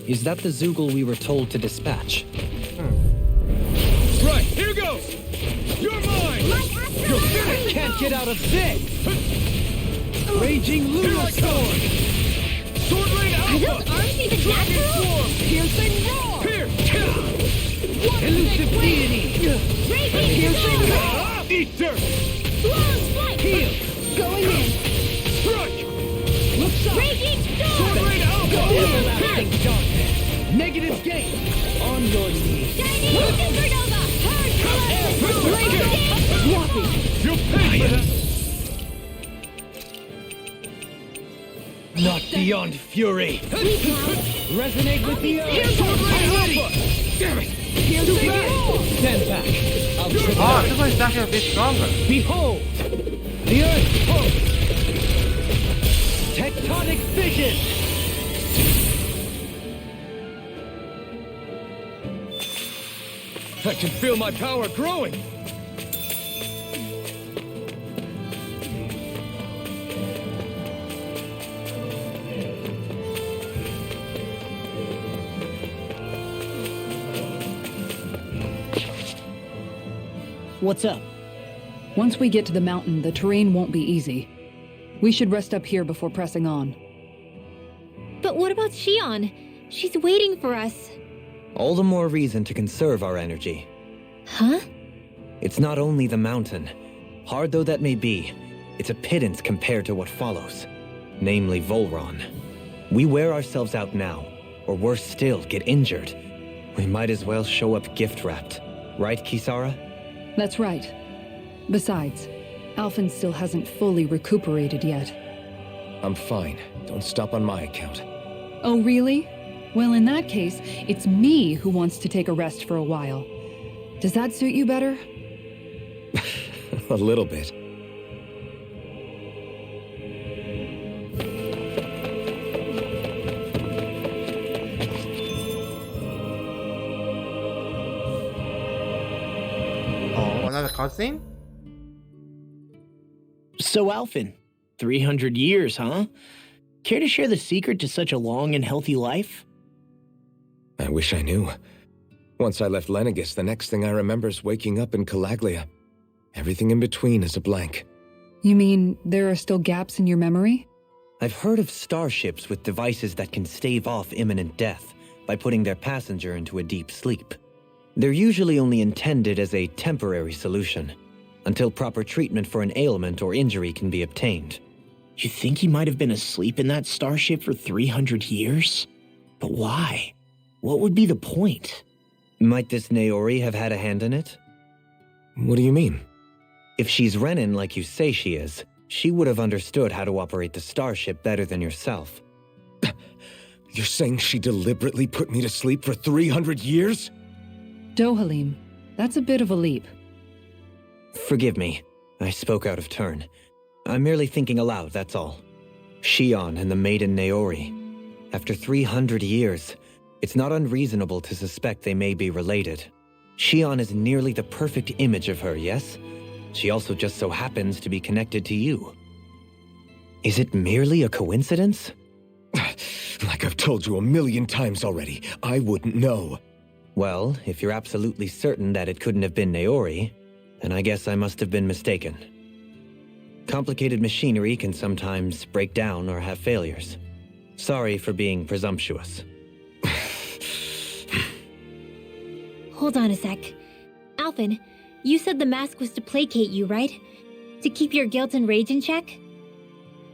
Is that the Zoogle we were told to dispatch? Right, here goes! You're mine! You're finished! Can't get out of this! Raging Here I come! Lunostorm! Sword Rain Are those Alpha! arms even Dragon natural? Swarm! Piercing roar! Here! Elusive deity! Raging storm! Eat dirt! Flawless flight! Going in! Strike! Looks up! Raging Sword storm! Rain Alpha! Everlasting darkness! Negative gain! On your knees! Shining supernova! You'll pay for that! Not beyond fury! Resonate with the earth! Sword Rain Alpha! Damn it! Piercing roar! Stand back! I'll trip Oh, it this one is actually a bit stronger. Behold! The earth pulse! Tectonic fission! I can feel my power growing! What's up? Once we get to the mountain, the terrain won't be easy. We should rest up here before pressing on. But what about Shion? She's waiting for us. All the more reason to conserve our energy. Huh? It's not only the mountain. Hard though that may be, it's a pittance compared to what follows. Namely Volron. We wear ourselves out now, or worse still, get injured. We might as well show up gift-wrapped. Right, Kisara? That's right. Besides, Alphen still hasn't fully recuperated yet. I'm fine. Don't stop on my account. Oh, really? Well, in that case, it's me who wants to take a rest for a while. Does that suit you better? A little bit. Oh, another cutscene? So, Alphen, 300 years, huh? Care to share the secret to such a long and healthy life? I wish I knew. Once I left Lenegis, the next thing I remember is waking up in Calaglia. Everything in between is a blank. You mean there are still gaps in your memory? I've heard of starships with devices that can stave off imminent death by putting their passenger into a deep sleep. They're usually only intended as a temporary solution, until proper treatment for an ailment or injury can be obtained. You think he might have been asleep in that starship for 300 years? But why? What would be the point? Might this Naori have had a hand in it? What do you mean? If she's Renin like you say she is, she would have understood how to operate the starship better than yourself. You're saying she deliberately put me to sleep for 300 years? Dohalim, that's a bit of a leap. Forgive me, I spoke out of turn. I'm merely thinking aloud, that's all. Shion and the maiden Naori. After 300 years, it's not unreasonable to suspect they may be related. Shion is nearly the perfect image of her, yes? She also just so happens to be connected to you. Is it merely a coincidence? Like I've told you 1,000,000 times already, I wouldn't know. Well, if you're absolutely certain that it couldn't have been Naori, then I guess I must have been mistaken. Complicated machinery can sometimes break down or have failures. Sorry for being presumptuous. Hold on a sec. Alphen, you said the mask was to placate you, right? To keep your guilt and rage in check?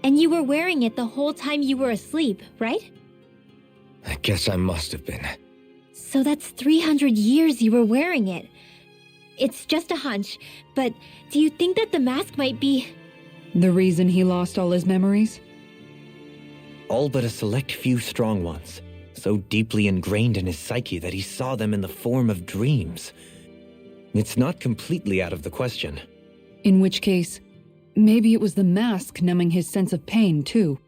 And you were wearing it the whole time you were asleep, right? I guess I must have been. So that's 300 years you were wearing it. It's just a hunch, but do you think that the mask might be... The reason he lost all his memories? All but a select few strong ones, so deeply ingrained in his psyche that he saw them in the form of dreams. It's not completely out of the question. In which case, maybe it was the mask numbing his sense of pain, too.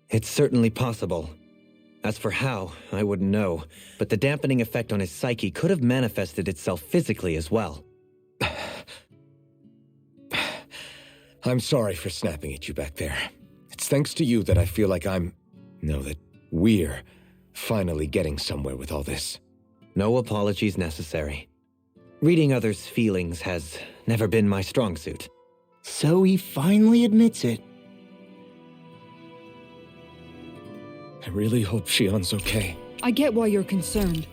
It's certainly possible. As for how, I wouldn't know, but the dampening effect on his psyche could have manifested itself physically as well. I'm sorry for snapping at you back there. It's thanks to you that I feel like that we're finally getting somewhere with all this. No apologies necessary. Reading others' feelings has never been my strong suit. So he finally admits it. I really hope Shion's okay. I get why you're concerned.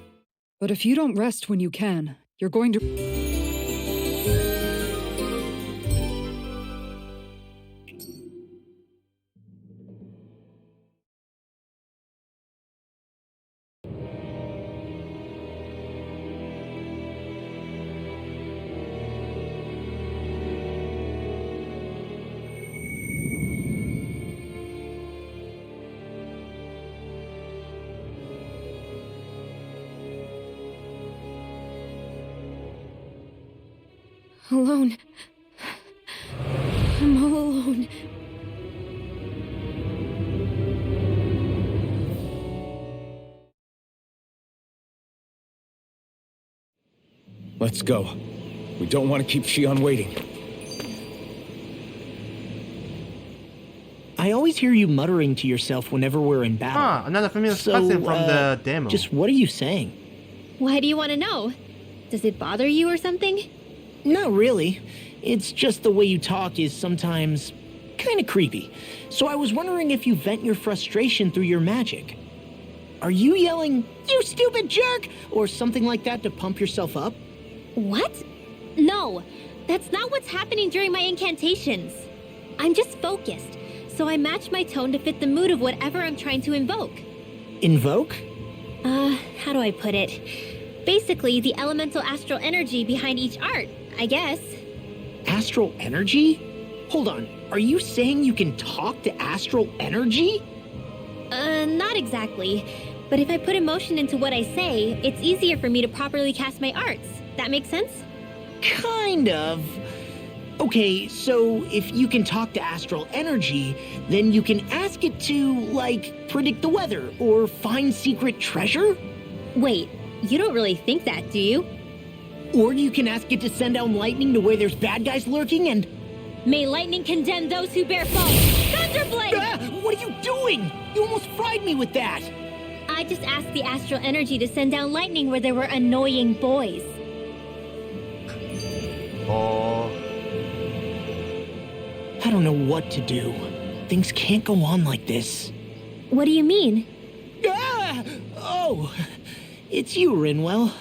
But if you don't rest when you can, you're going to... alone. I'm all alone. Let's go. We don't want to keep Shion waiting. I always hear you muttering to yourself whenever we're in battle. Ah, another familiar cutscene from the demo. Just what are you saying? Why do you want to know? Does it bother you or something? Not really. It's just the way you talk is sometimes kind of creepy. So I was wondering if you vent your frustration through your magic. Are you yelling, "You stupid jerk," or something like that to pump yourself up? What? No, that's not what's happening during my incantations. I'm just focused, so I match my tone to fit the mood of whatever I'm trying to invoke. Invoke? How do I put it? Basically, the elemental astral energy behind each art, I guess. Astral energy? Hold on, are you saying you can talk to astral energy? Not exactly. But if I put emotion into what I say, it's easier for me to properly cast my arts. That makes sense? Kind of. Okay, so if you can talk to astral energy, then you can ask it to, like, predict the weather or find secret treasure? Wait, you don't really think that, do you? Or you can ask it to send down lightning to where there's bad guys lurking and... May lightning condemn those who bear false! Thunderblade! Ah, what are you doing? You almost fried me with that! I just asked the astral energy to send down lightning where there were annoying boys. Oh. I don't know what to do. Things can't go on like this. What do you mean? Ah! Oh, it's you, Rinwell.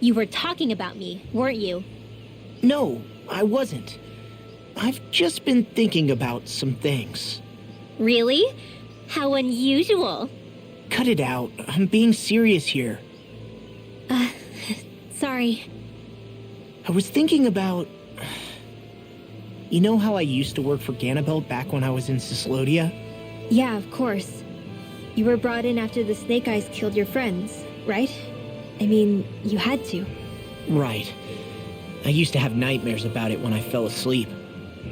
You were talking about me, weren't you? No, I wasn't. I've just been thinking about some things. Really? How unusual. Cut it out. I'm being serious here. Sorry. I was thinking about... You know how I used to work for Ganabelt back when I was in Cyslodia? Yeah, of course. You were brought in after the Snake Eyes killed your friends, right? I mean, you had to. Right. I used to have nightmares about it when I fell asleep.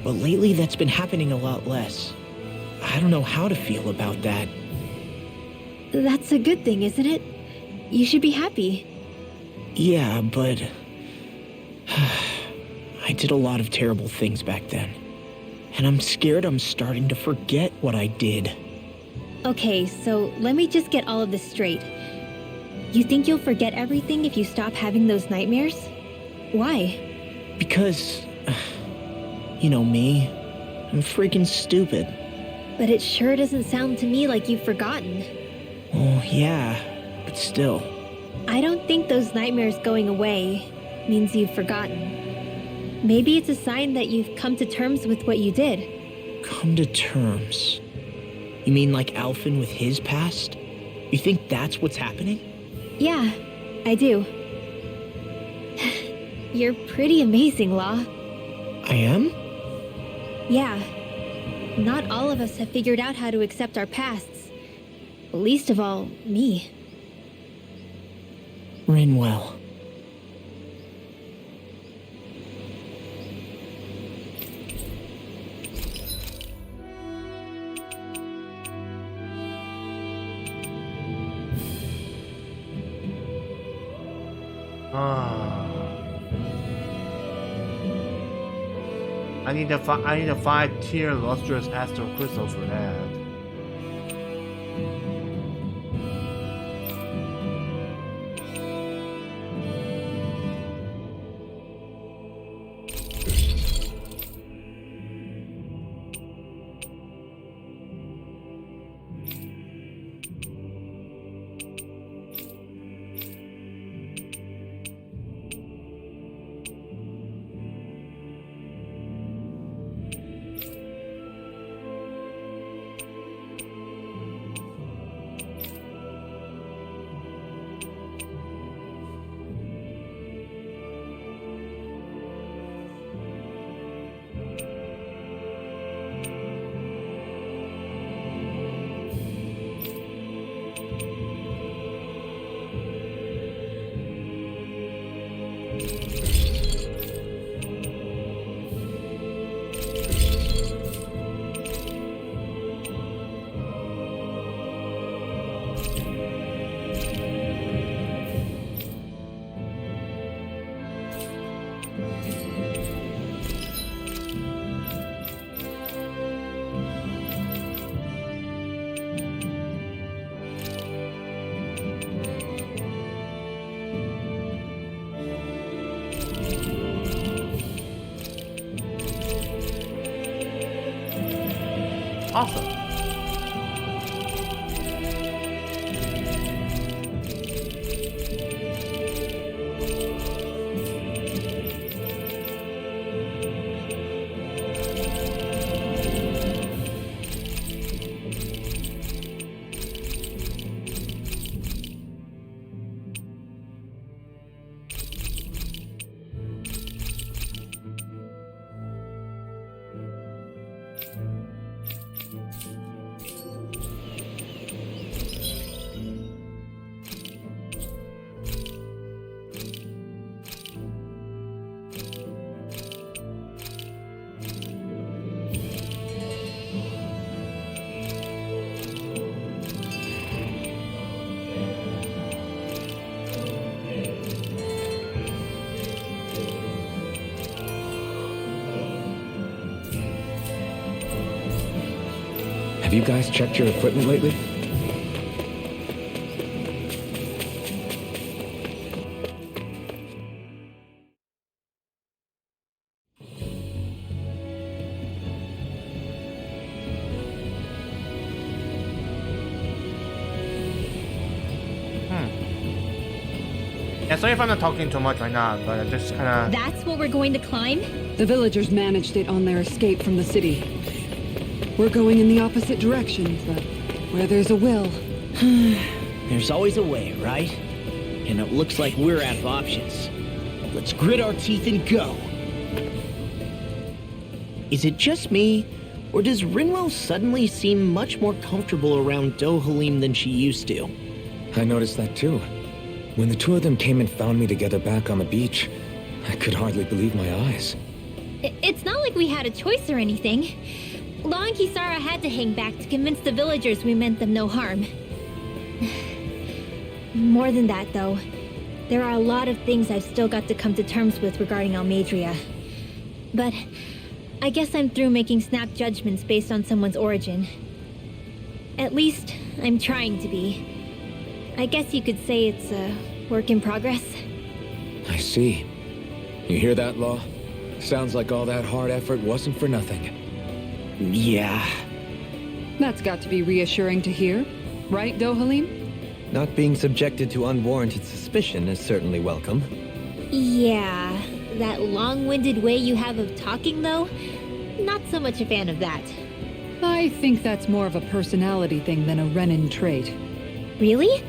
But lately that's been happening a lot less. I don't know how to feel about that. That's a good thing, isn't it? You should be happy. Yeah, but... I did a lot of terrible things back then. And I'm scared I'm starting to forget what I did. Okay, so let me just get all of this straight. You think you'll forget everything if you stop having those nightmares? Why? Because... You know me. I'm freaking stupid. But it sure doesn't sound to me like you've forgotten. Oh, yeah. But still. I don't think those nightmares going away means you've forgotten. Maybe it's a sign that you've come to terms with what you did. Come to terms? You mean like Alphen with his past? You think that's what's happening? Yeah, I do. You're pretty amazing, Law. I am? Yeah. Not all of us have figured out how to accept our pasts. Least of all, me. Rinwell. I need a 5-tier lustrous astral crystal for that. Awesome. Have you guys checked your equipment lately? Yeah, sorry if I'm not talking too much right now, but I just kind of... That's what we're going to climb? The villagers managed it on their escape from the city. We're going in the opposite direction, but where there's a will... There's always a way, right? And it looks like we're out of options. Let's grit our teeth and go. Is it just me, or does Rinwell suddenly seem much more comfortable around Dohalim than she used to? I noticed that too. When the two of them came and found me together back on the beach, I could hardly believe my eyes. It's not like we had a choice or anything. Law and Kisara had to hang back to convince the villagers we meant them no harm. More than that, though, there are a lot of things I've still got to come to terms with regarding Almadria. But I guess I'm through making snap judgments based on someone's origin. At least, I'm trying to be. I guess you could say it's a work in progress. I see. You hear that, Law? Sounds like all that hard effort wasn't for nothing. Yeah. That's got to be reassuring to hear, right, Dohalim? Not being subjected to unwarranted suspicion is certainly welcome. Yeah, that long-winded way you have of talking, though, not so much a fan of that. I think that's more of a personality thing than a Renin trait. Really?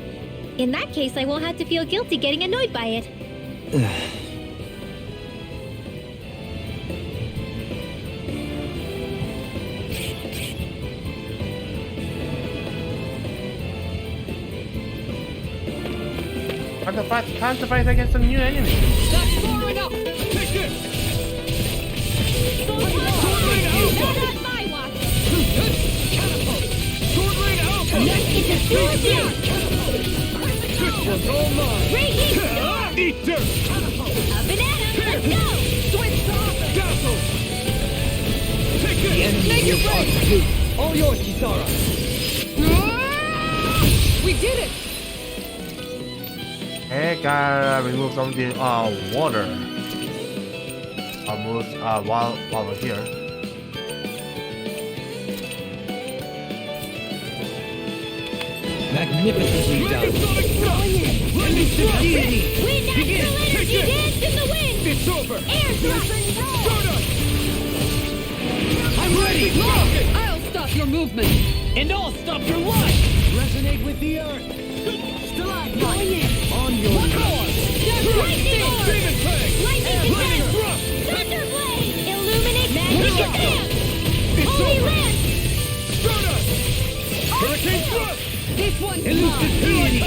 In that case, I won't have to feel guilty getting annoyed by it. time to fight against some new enemies. That's far enough! Take this! Sword Rain Alpha! Not my watch. Catapult! Sword Rain Alpha! It's a sword down. This one's all mine! Raging storm. Eat dirt! A banana. Let's go. Switch off! Dazzle! Take The this! enemy Make is it on rain! pursuit. All yours, Kisara. We did it! Hey, gotta remove some of the water. Moves while we're here. Magnificently done. Sonic Thrust! Lightning Thrust! Wind astral energy dance in the wind. It's over! Air thrust. Stardust! I'm ready. Rocket! I'll stop your movement! And I'll stop your life. Resonate with the earth. On your Power! Lightning orb. Demon Fang! Lightning Lightning defense. Thrust! Thunder blade. Illuminate magic It's dance. It's Holy over! lance. Stardust! Hurricane Thrust! This one's Elusive mine! deity.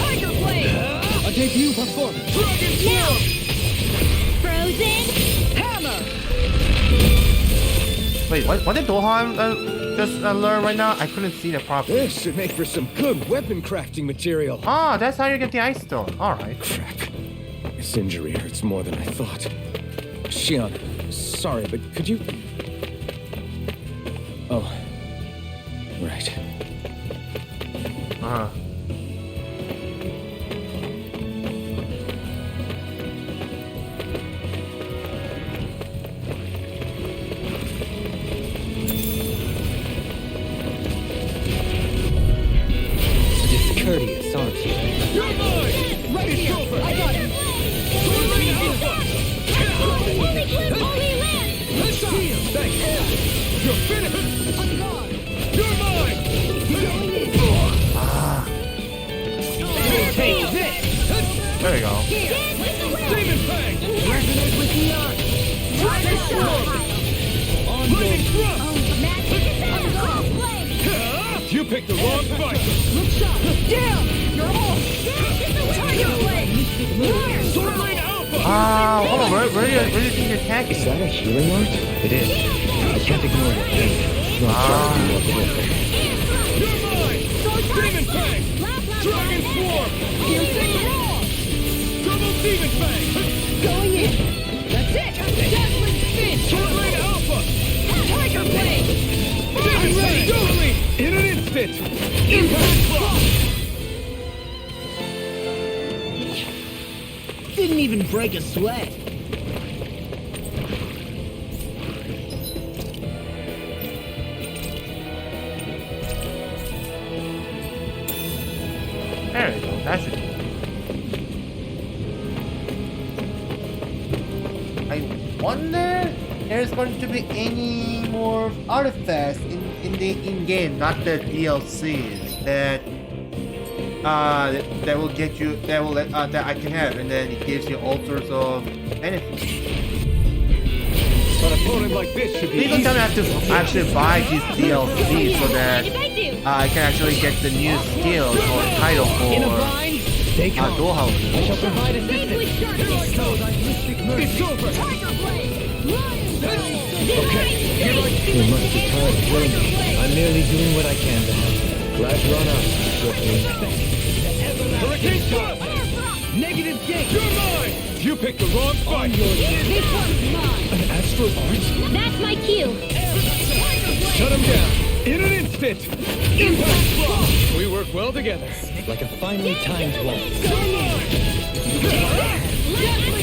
Tiger blade! A debut performance. Dragon Now. Swarm! Frozen. Hammer! Wait, what did Dohan just learn right now? I couldn't see that properly. This should make for some good weapon crafting material. Ah, that's how you get the ice stone. Alright. Crap. This injury hurts more than I thought. Shion, sorry, but could you... Oh. Right. Uh-huh. Discourteous, aren't you? You're mine! Right It's here! over! I got it! Sword Rain Alpha! Holy clip. Holy lance. Let's see him! Thanks! You're finished! On guard! You're mine! Take this. There we go. Dance in the wind. Demon Fang! Resonate with the earth. Dragon Swarm! On your Lightning Thrust! Magic defense. Cross blade. You picked the wrong fight! Look sharp! Down! You're off! Dance in the wind. Tiger blade. Sword Rain Alpha! Hold on, where do you think you're attacking? Is that a healing art? It is. I can't ignore your pain. Not sure I'll be able to work it. You're mine! Demon Fang! Dragon Swarm! Double Demon Fang! Going in! That's it! Dazzling spin! Sword Rain Alpha! Tiger blade! Demon Fang! Dueling! In an instant! Impact Block! Didn't even break a sweat. There we go. That should be. I wonder if there's going to be any more artifacts in the in-game, not the DLCs, that will get you that I can have, and then it gives you all sorts of benefits. An opponent like this should be Please don't tell me I have to actually buy these DLCs so that If I do. I can actually get the new skills or title In a for bind, stay calm. Doha. I shall provide assistance. Safely sharp. It's over! Tiger blade. Okay, You must be tired of killing me. I'm merely doing what I can to help. Glad you're on us, Swiftly. Hurricane Thrust! Negative gate. You're mine! You picked the wrong fight! This one's mine! An astral art? That's my cue. Shut him down! In an instant! Impact Block! We work well together. Like a finely timed waltz. You're mine!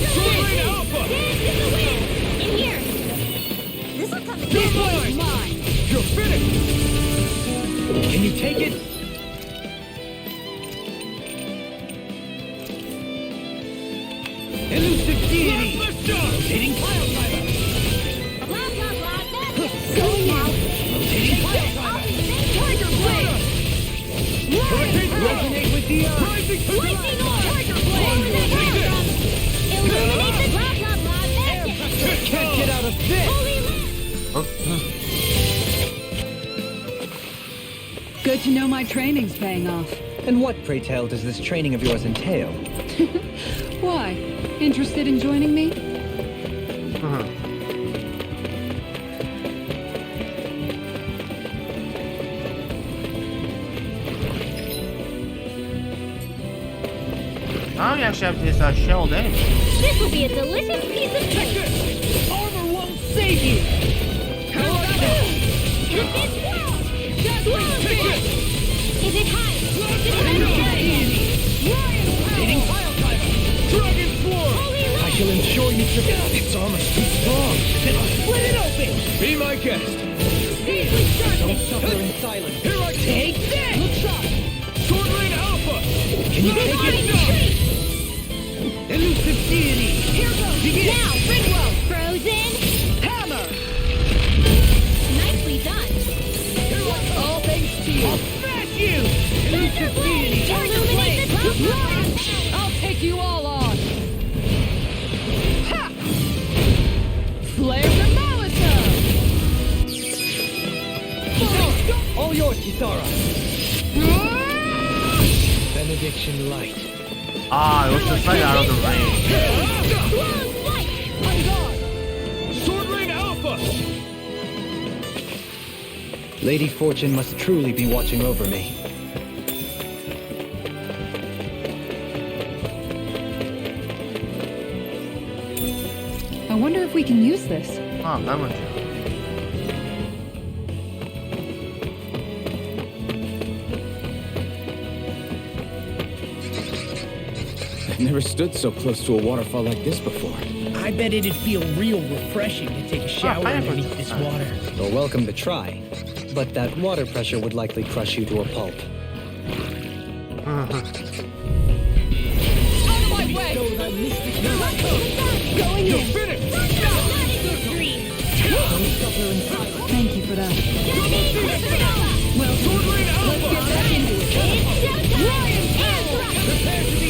Sword Rain Alpha! Dance in the wind. In here. You're mine! You're finished! Can you take it? Elusive deity. Let's go! Rotating pile driver. Blah, blah, blah. That's it. Go now. Rotating pile driver. Tiger blade. Hurricane Thrust! Resonate with the earth. Rising Lightning orb. Tiger blade. Illuminate the blah, blah, blah. That's it. Can't get out of this. Holy lance. Good to know my training's paying off. And what, pray tell, does this training of yours entail? Why? Interested in joining me? Oh, you actually have this shelled in. This will be a delicious piece of cake. Armor won't save you! How about that? Is it high? Hitting pile driver! Dragon Swarm! I shall ensure you survive. Its armor's too strong. Split it open! Be my guest! Don't suffer in silence. Here I take this! Look sharp! Sword Rain Alpha! Can you take it? Elusive deity! Here goes! Begin! Now, Ringwell! Frozen! Hammer! Nicely done! All thanks to you! I'll smash you! Elusive deity! Illuminate the top! I'll take you all on! Ha! Flare the Molotov! All yours, Kisara. Benediction light. Ah, it was just like out of the range. On guard! Sword Rain Alpha! Lady Fortune must truly be watching over me. I wonder if we can use this. Oh, lemon juice. I've never stood so close to a waterfall like this before. I bet it'd feel real refreshing to take a shower pineapple underneath this juice. water. You're welcome to try, but that water pressure would likely crush you to a pulp. Out of my way! Going in! Thank you for that. Well, let's get back into it. Prepare to be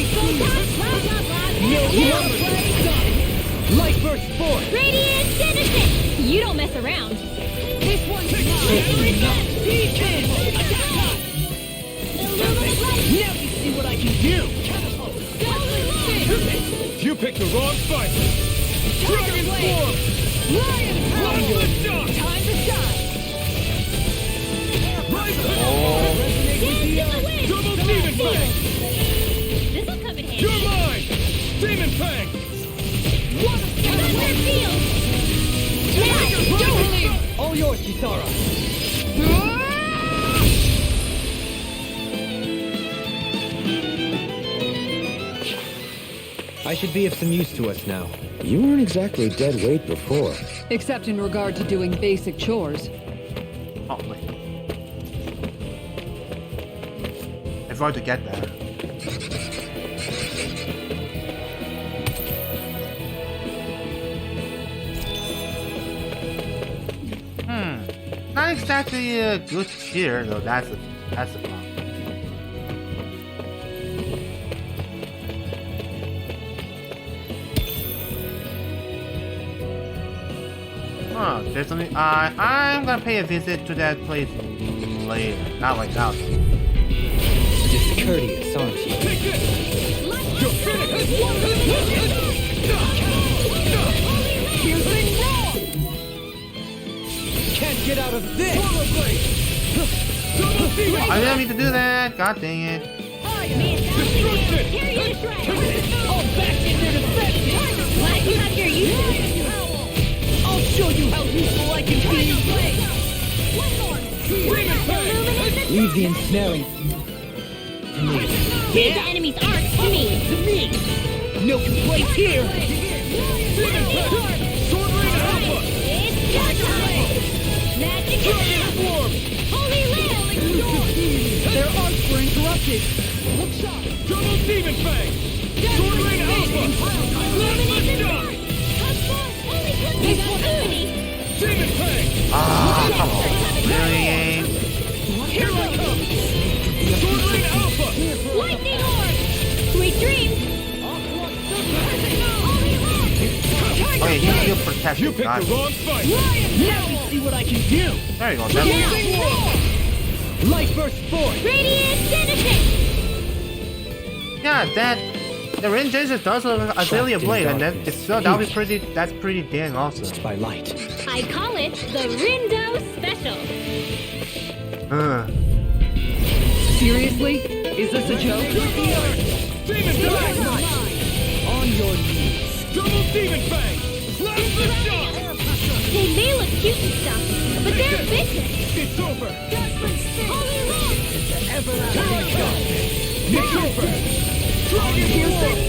Light burst forth! Radiant Citizen! You don't mess around. This one's Certainly not! Beacon! Illuminate light! Now you see what I can do! You picked the wrong fight! Dragon Swarm! Lion One power! lift up! Time to shine! Rise up! Dance in the wind! Double Demon Fang! This'll come in handy. You're mine! Demon Fang! Thunder Field! Now, All yours, Kisara. I should be of some use to us now. You weren't exactly dead weight before. Except in regard to doing basic chores. Oh, wait. It's hard to get there. Not exactly a good cheer, though. That's the problem. Oh, there's something. I'm gonna pay a visit to that place later. Not right now. Discourteous, aren't you? Piercing wrong! Can't get out of this! Polar Blade! Double Demon! I didn't mean to do that. God dang it. Destruction! All back in your defense! Glad you have your uses. I'll show you how useful I can be! Demon Fang! Leave the ensnaring. Leave the enemy's arc to me. To me! No complaints here! Demon Fang! Sword Rain Alpha! It's Judgment! Magic Dragon Attack! Swarm! Holy Land! Their arcs were interrupted. Look sharp! Double Demon Fang! Sword Rain Alpha! Illuminate the Lift up! dark! Of course, only cookies on Unity! Demon Fang! Ah, come on. Really? Here I come! Sword Rain Alpha! Lightning Orb! Sweet dreams! Holy Land! Okay, you protect You me, picked God. the wrong fight! Now you see what I can do! There you go. That's Piercing wrong! Light burst forth! Radiant Citizen! Yeah, that the range changer does look like Azalea Trapped in Blade, and darkness. that'll be pretty. That's pretty dang awesome. Just by light. I call it the Rindo Special. Seriously? Is this a joke? Demon Fang! On your knees. Double Demon Fang! Blast the shot! They may look cute and stuff, but they're vicious. It's over! Holy Lord! Here I come! It's over! Dragon Force!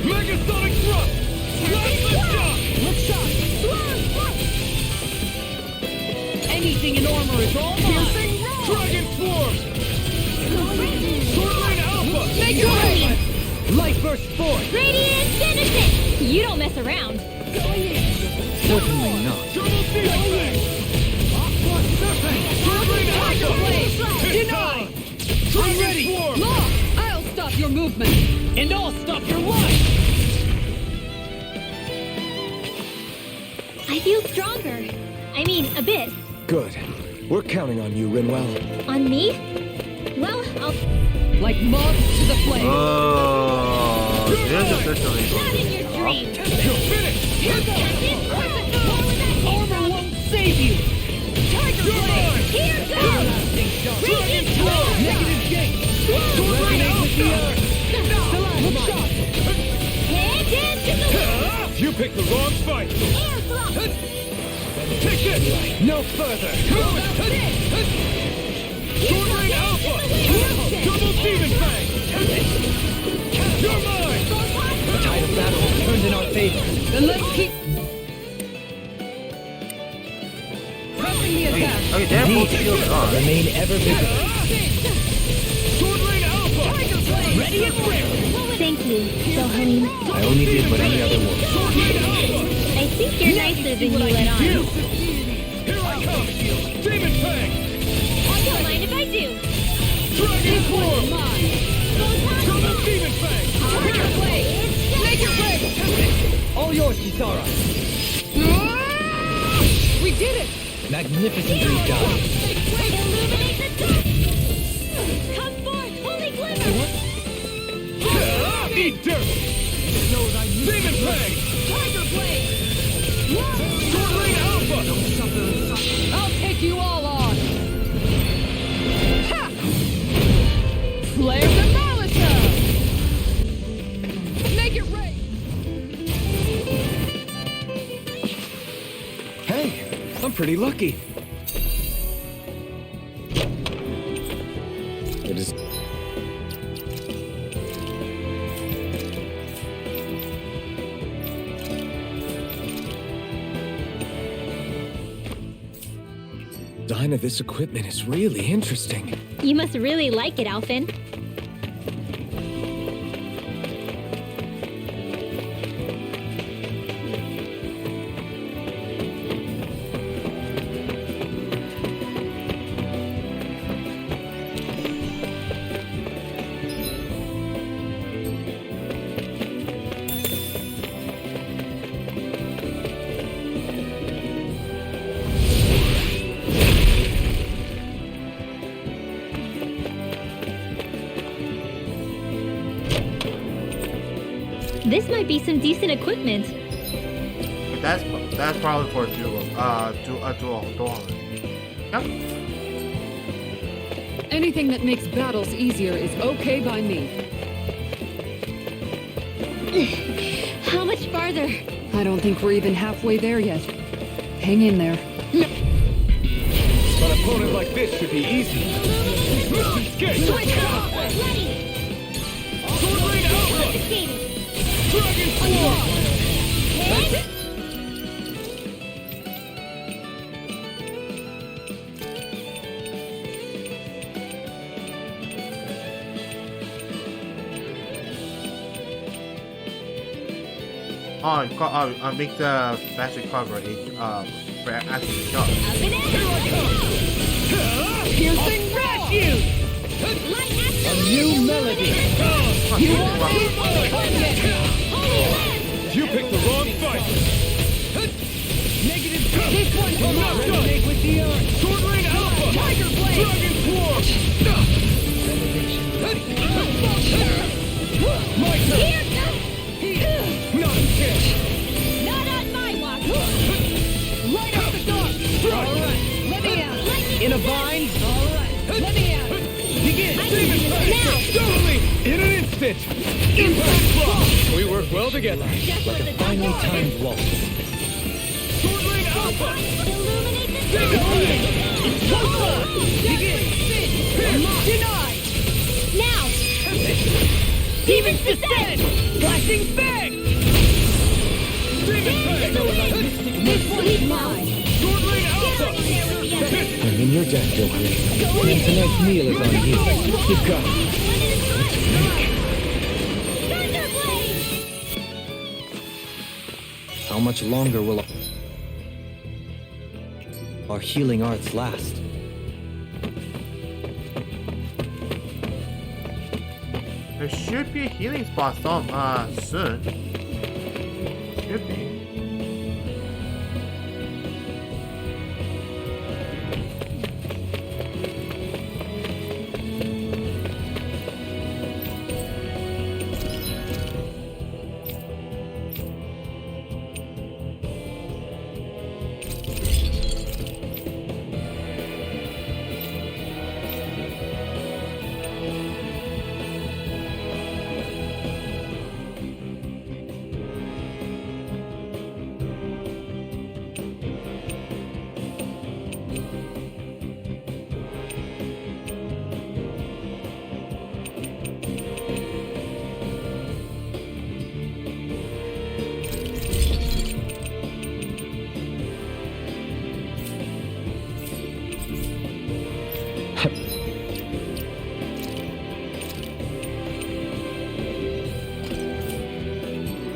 Megasonic Thrust! Blast the shot! Anything in armor is all mine. Dragon Force! Sword Lane Alpha! Make it rain! Light burst forth. Radiant Genesis! You don't mess around. Certainly not. Double Demon Fang! Sword Lane Alpha! Deny! Dragon Ready! Force! Law! I'll stop your movement! And I'll stop your life! I feel stronger. I mean, a bit. Good. We're counting on you, Rinwell. On me? Well, I'll... Like moths to the flame. Oh, there's officially Not in your dreams. You're finished! Here goes! Armor won't save you! Tiger Blade! Here goes! Radiant Force! Negative gate! Resonate with the earth! Look shot! Head into the wind! You picked the wrong fight! Air thrust! Take this! No further! Sword Lane Alpha! Double Demon Fang! You're mine! The tide of battle has turned in our favor. Then let's keep... Pressing the attack! Okay, they're both shields on. Remain ever vigilant. Sword Lane Alpha! Ready and ready! Thank you, Zohalim. I only did what any other would. Sword Lane Alpha! I think you're nicer than you let on. Here I come! Demon Fang! I don't mind if I do. Dragon Force! Photon Double Demon Fang! Tiger Blade! Make it rain! All yours, Kisara. We did it! Magnificently done. Illuminate the dark! Come forth, holy glimmer! Eat dirt! Demon Fang! Tiger Blade! Sword Lane Alpha! I'll take you all on! Ha! Flame Demolisher! Make it rain! Hey, I'm pretty lucky. It is. Design of this equipment is really interesting. You must really like it, Alphen. This might be some decent equipment. That's probably for dual. Yep. Anything that makes battles easier is okay by me. How much farther? I don't think we're even halfway there yet. Hang in there. An opponent like this should be easy. Escape! Ready! Sword Lane Alpha! Escape! Dragon Force! Hit! Make the magic cover for acting shot. Up and Piercing refuge! Light A action! new melody. You want me? Holy Land! You picked the wrong fight! Negative. This one will not Not resonate with the earth. Sword Lane Alpha! Tiger Blade! Dragon Force! Let me out. Begin. Now! Totally! In an instant! Impact block! We work well together. Like a finely timed waltz. Sword Lane Alpha! Illuminate the Demon sky! Begin. Spin. Denied. Now! Demon's Descent. Flashing Bang! Demon Fang! This one is mine. Sword Lane Get Alpha! on in there with the others! I'm in your debt, Joker. And tonight's meal is on you. You've got it. Thunderblade! How much longer will our healing arts last? There should be a healing spot soon. Should be.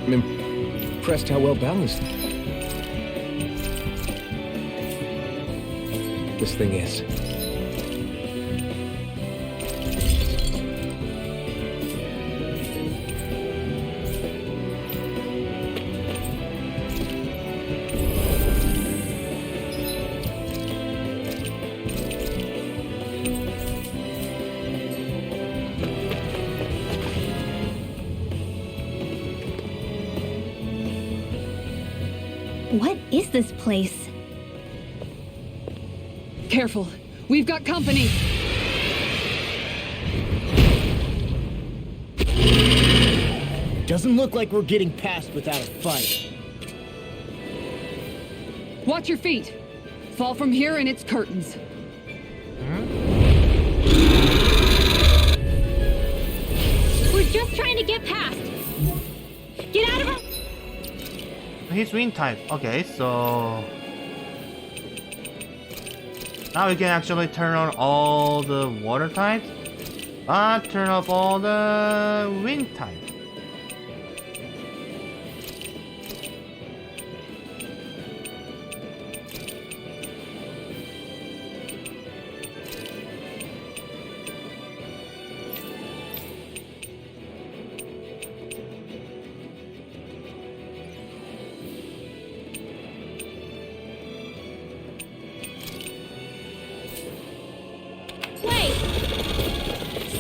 I'm impressed how well balanced this thing is. What is this place? Careful. We've got company. Doesn't look like we're getting past without a fight. Watch your feet. Fall from here and it's curtains. We're just trying to get past. Get out of our... He's wind type. Okay, so now we can actually turn on all the water types, but turn off all the wind types.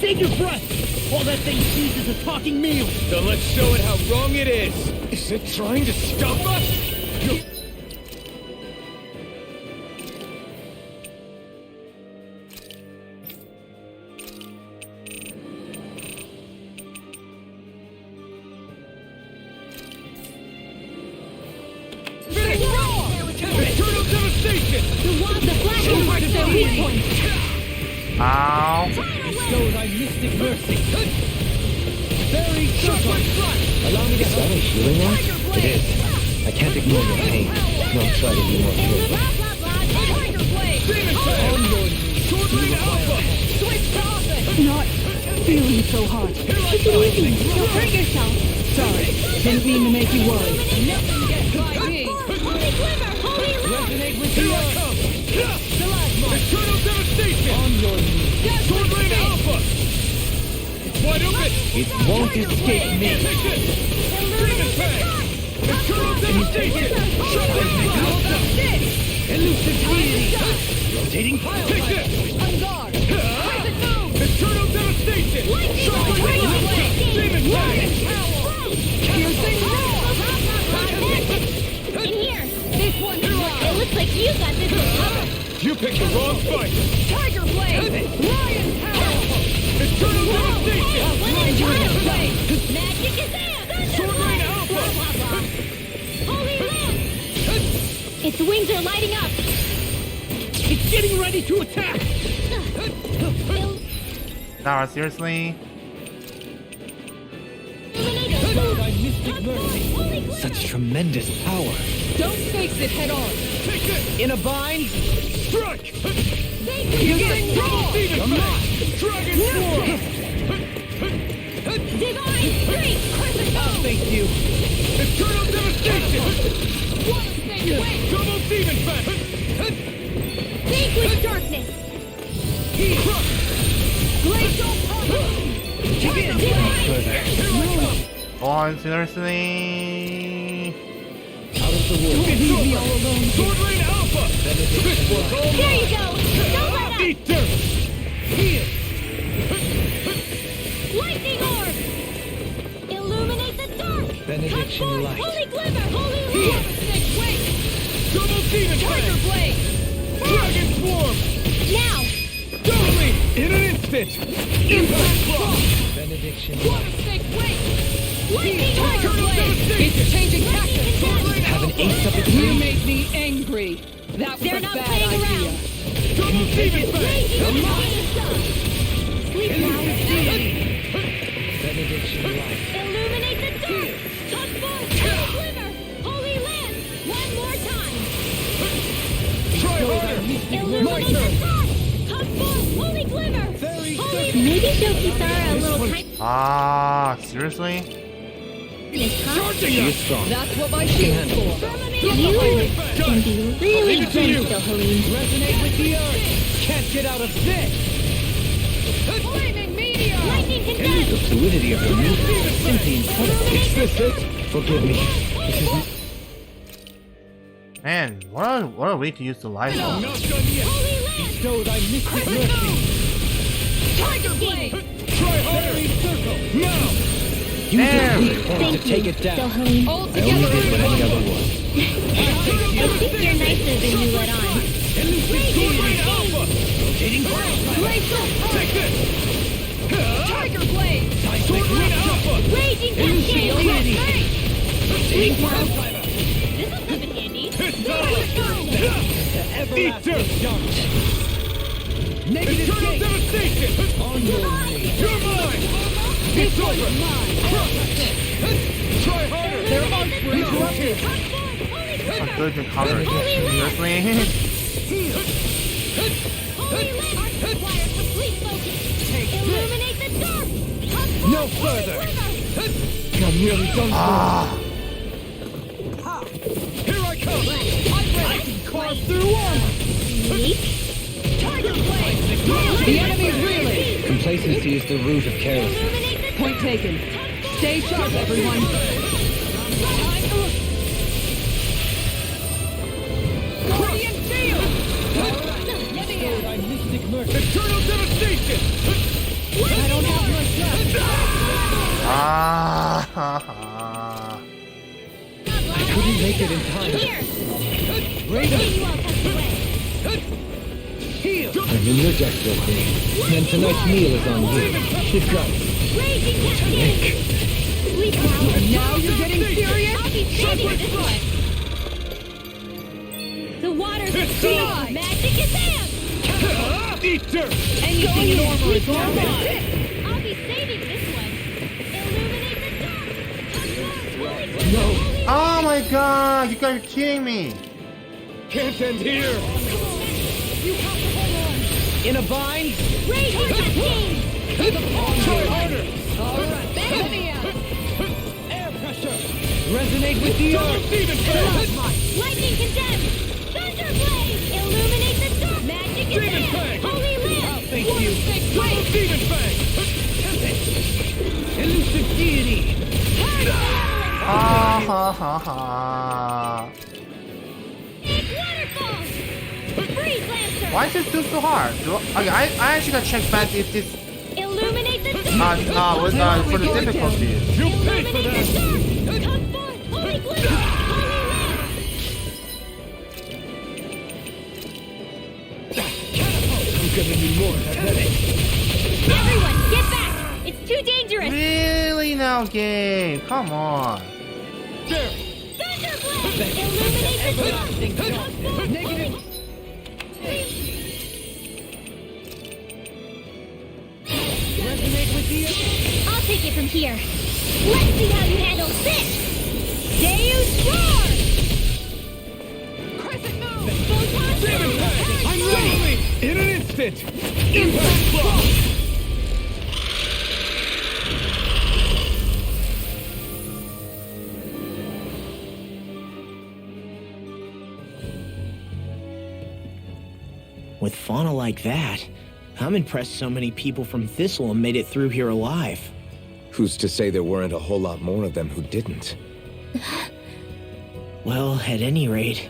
Save your breath! All that thing sees is a talking meal! Then let's show it how wrong it is! Is it trying to stop us? Finish strong! Eternal devastation! The flashing parts their weak points. Ow! Bestow thy mystic mercy. Very shockwave strike! Allow me to have a healing art? It is. I can't ignore your pain. Nor try to be more careful. Tiger blade. Demon Fang! Sword Lane Alpha! Switch to offense. Not feeling so hot. Take it easy. You'll hurt yourself. Sorry. Didn't mean to make you worry. Nothing gets by me. Holy glimmer! Holy light! Resonate with Here the I earth. come! Plasma. Eternal devastation! On your knees. Sword Lane Alpha! It's wide open! It won't escape me. Take this! Demon Fang! Eternal devastation! Shockwave Alpha! Elusive deity. Rotating pile. Take this! On guard. Raise it move. Eternal devastation! Shockwave Alpha! Demon Fang! Piercing roar. In here! This one's It mine. looks like you got this one covered! You picked the wrong fight! Tiger blade. it! Lion power! Eternal devastation! Magic is there! Sword Rain Alpha! Holy Land! Its wings are lighting up! It's getting ready to attack! Now, seriously? Bestowed thy mystic mercy! Such tremendous power. Don't face it head on. Take it! In a bind? Strike! You get Double Demon raw. Fang! Dragon Swarm! Divine Strength! I'll thank you! Eternal devastation! Water Snake Wing! Double Demon Fang! Vanquish Darkness! Glacial Power! Divine Further. Go on, seriously? Out of the woods. Leave me all alone! Sword Rain Alpha! This was all There you mine! go! Don't let up! Eat dirt! Here! Lightning Orb! Illuminate the dark! Benediction Come forth, light. Holy Glimmer! Holy Water Snake Wing! Double Demon Tiger Fang! Blade! Dragon Swarm! Now! Doubly! In an instant! Impact Claw! Benediction Water Snake Wing! Lightning Orb! Eternal Blade! devastation! It's changing tactics. Have an ace up its You sleeve. made me angry. That was They're a not bad playing idea. around. Double Demon Fang! Raging Sun! Sleep now! Benediction light. Illuminate the dark! Come forth, Holy Glimmer! Holy Land! One more time! Try harder! Illuminate the dark! Come forth, Holy Glimmer! Holy Maybe show Kisara a little Ah, seriously? kindness, huh? Charging She us! is strong. That's what my shield's for. You can be really Leave it to you. gentle, Helene. Resonate with the earth! Can't get out of this! Flaming meteor. Lightning The condemned! fluidity of your movement is simply incredible. Is this it? Forgive me. This is Man, what a way to use the life. Not done yet! Holy Land! Bestow thy mystic mercy! Tiger Blade! Try harder! Circle! Now! use your Damn. weak point to Thank take you, it down. Helene. All I only together. did what any other would. I think you're nicer than you let on. Sword Rain Alpha! Glacial Take this! Tiger blade. Sword Rain Alpha! Raging Cascade! Eat dirt! This will come in handy. It's Eat dirt! Negative Eternal devastation! You're mine! It's over! Try harder! Their arms were interrupted. Some good recovery. Seriously? Holy Land! Require complete focus. Illuminate the dark! No further! I'm nearly done for. Here I come! I can carve through armor! Tiger Blade! The enemy's reeling. Complacency is the root of carelessness. Illuminate the Point taken. Stay sharp, everyone. Guardian field. Thy mystic mercy! Eternal devastation! I don't have much left. Ah. Couldn't make it in time. Here! Raiden, You all tucked away. I'm in your debt, Wilkie. And tonight's meal is on you. Keep going. Raging Cascade! Sleep now. Now you're getting serious? I'll be saving this one. The water's Denied. Magic is out! Eat dirt! Anything in armor is I'll gone. be saving this one. Illuminate the dark! Oh my god, you guys are kidding me. Can't end here! In a bind? Raging Cascade! Try harder! Air pressure! Resonate with the Double earth! Demon Fang! Lightning condemned! Thunder Blade! Illuminate the dark! Magic is Demon out! Fang! Holy Land! Thank you. Double Demon Fang! Elusive deity! Ha ha ha ha. Big waterfall! Freeze Lancer! Why is this dude so hard? Okay, I actually gotta check back if this Illuminate the dark! for the difficulty. You pay for Illuminate that! the dark! Come forth! Holy Glimmer! Holy Land! I'm given me more than headache. Everyone, get back! It's too dangerous! Really now, game? Come on. There. Thunder Blast! Illuminate the Everlasting dark! negative. Resonate with the I'll take it from here. Let's see how you handle this! Deus Roar! Crescent move! Photon Damn Blast! I'm ready! In an instant! Impact block! With fauna like that, I'm impressed so many people from Thistleum made it through here alive. Who's to say there weren't a whole lot more of them who didn't? Well, at any rate,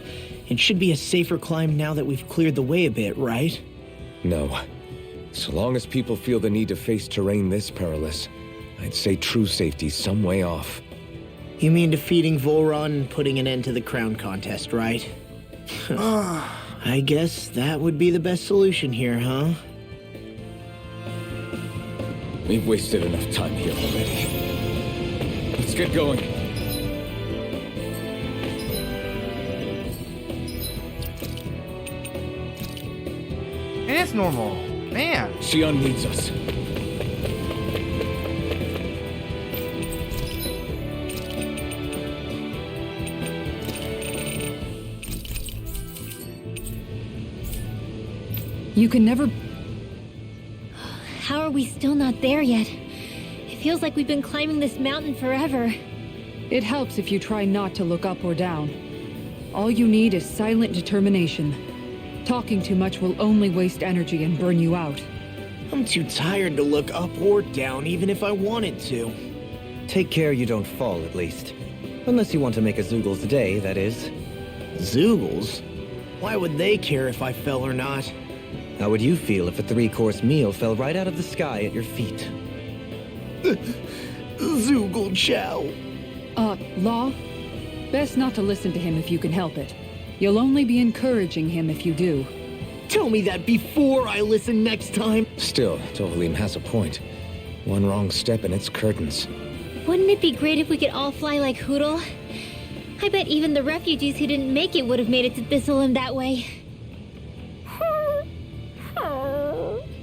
it should be a safer climb now that we've cleared the way a bit, right? No. So long as people feel the need to face terrain this perilous, I'd say true safety's some way off. You mean defeating Volron and putting an end to the crown contest, right? I guess that would be the best solution here, huh? We've wasted enough time here already. Let's get going. It is normal. Man. Xion needs us. You can never... How are we still not there yet? It feels like we've been climbing this mountain forever. It helps if you try not to look up or down. All you need is silent determination. Talking too much will only waste energy and burn you out. I'm too tired to look up or down even if I wanted to. Take care you don't fall, at least. Unless you want to make a Zoogel's day, that is. Zoogles? Why would they care if I fell or not? How would you feel if a 3-course meal fell right out of the sky at your feet? Zoogle chow. Law? Best not to listen to him if you can help it. You'll only be encouraging him if you do. Tell me that before I listen next time. Still, Tovalim has a point. One wrong step and it's curtains. Wouldn't it be great if we could all fly like Hootle? I bet even the refugees who didn't make it would have made it to Thistleum that way.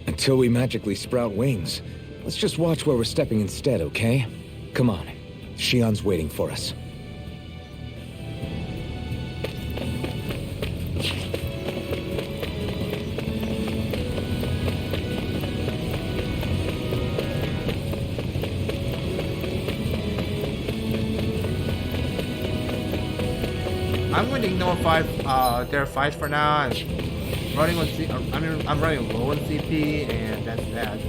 Until we magically sprout wings. Let's just watch where we're stepping instead, okay? Come on. Xion's waiting for us. I'm going to ignore their fights for now. I'm running on I'm running low on CP, and that's that.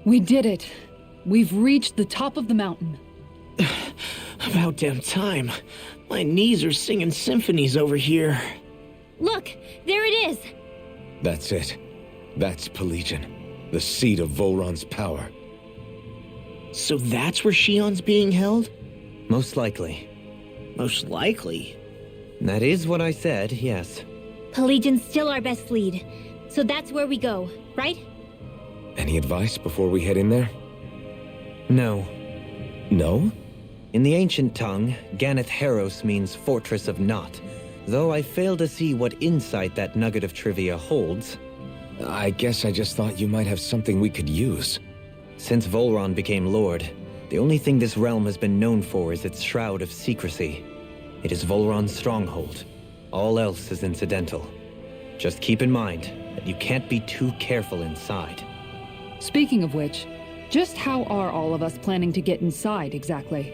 We did it. We've reached the top of the mountain. About damn time. My knees are singing symphonies over here. Look, there it is. That's it. That's Pelegion, the seat of Volron's power. So that's where Xion's being held? Most likely. Most likely. That is what I said, yes. Pelagian's still our best lead. So that's where we go, right? Any advice before we head in there? No. No? In the ancient tongue, Ganeth Heros means Fortress of Naught, though I fail to see what insight that nugget of trivia holds. I guess I just thought you might have something we could use. Since Volron became Lord, the only thing this realm has been known for is its shroud of secrecy. It is Volron's stronghold. All else is incidental. Just keep in mind that you can't be too careful inside. Speaking of which, just how are all of us planning to get inside exactly?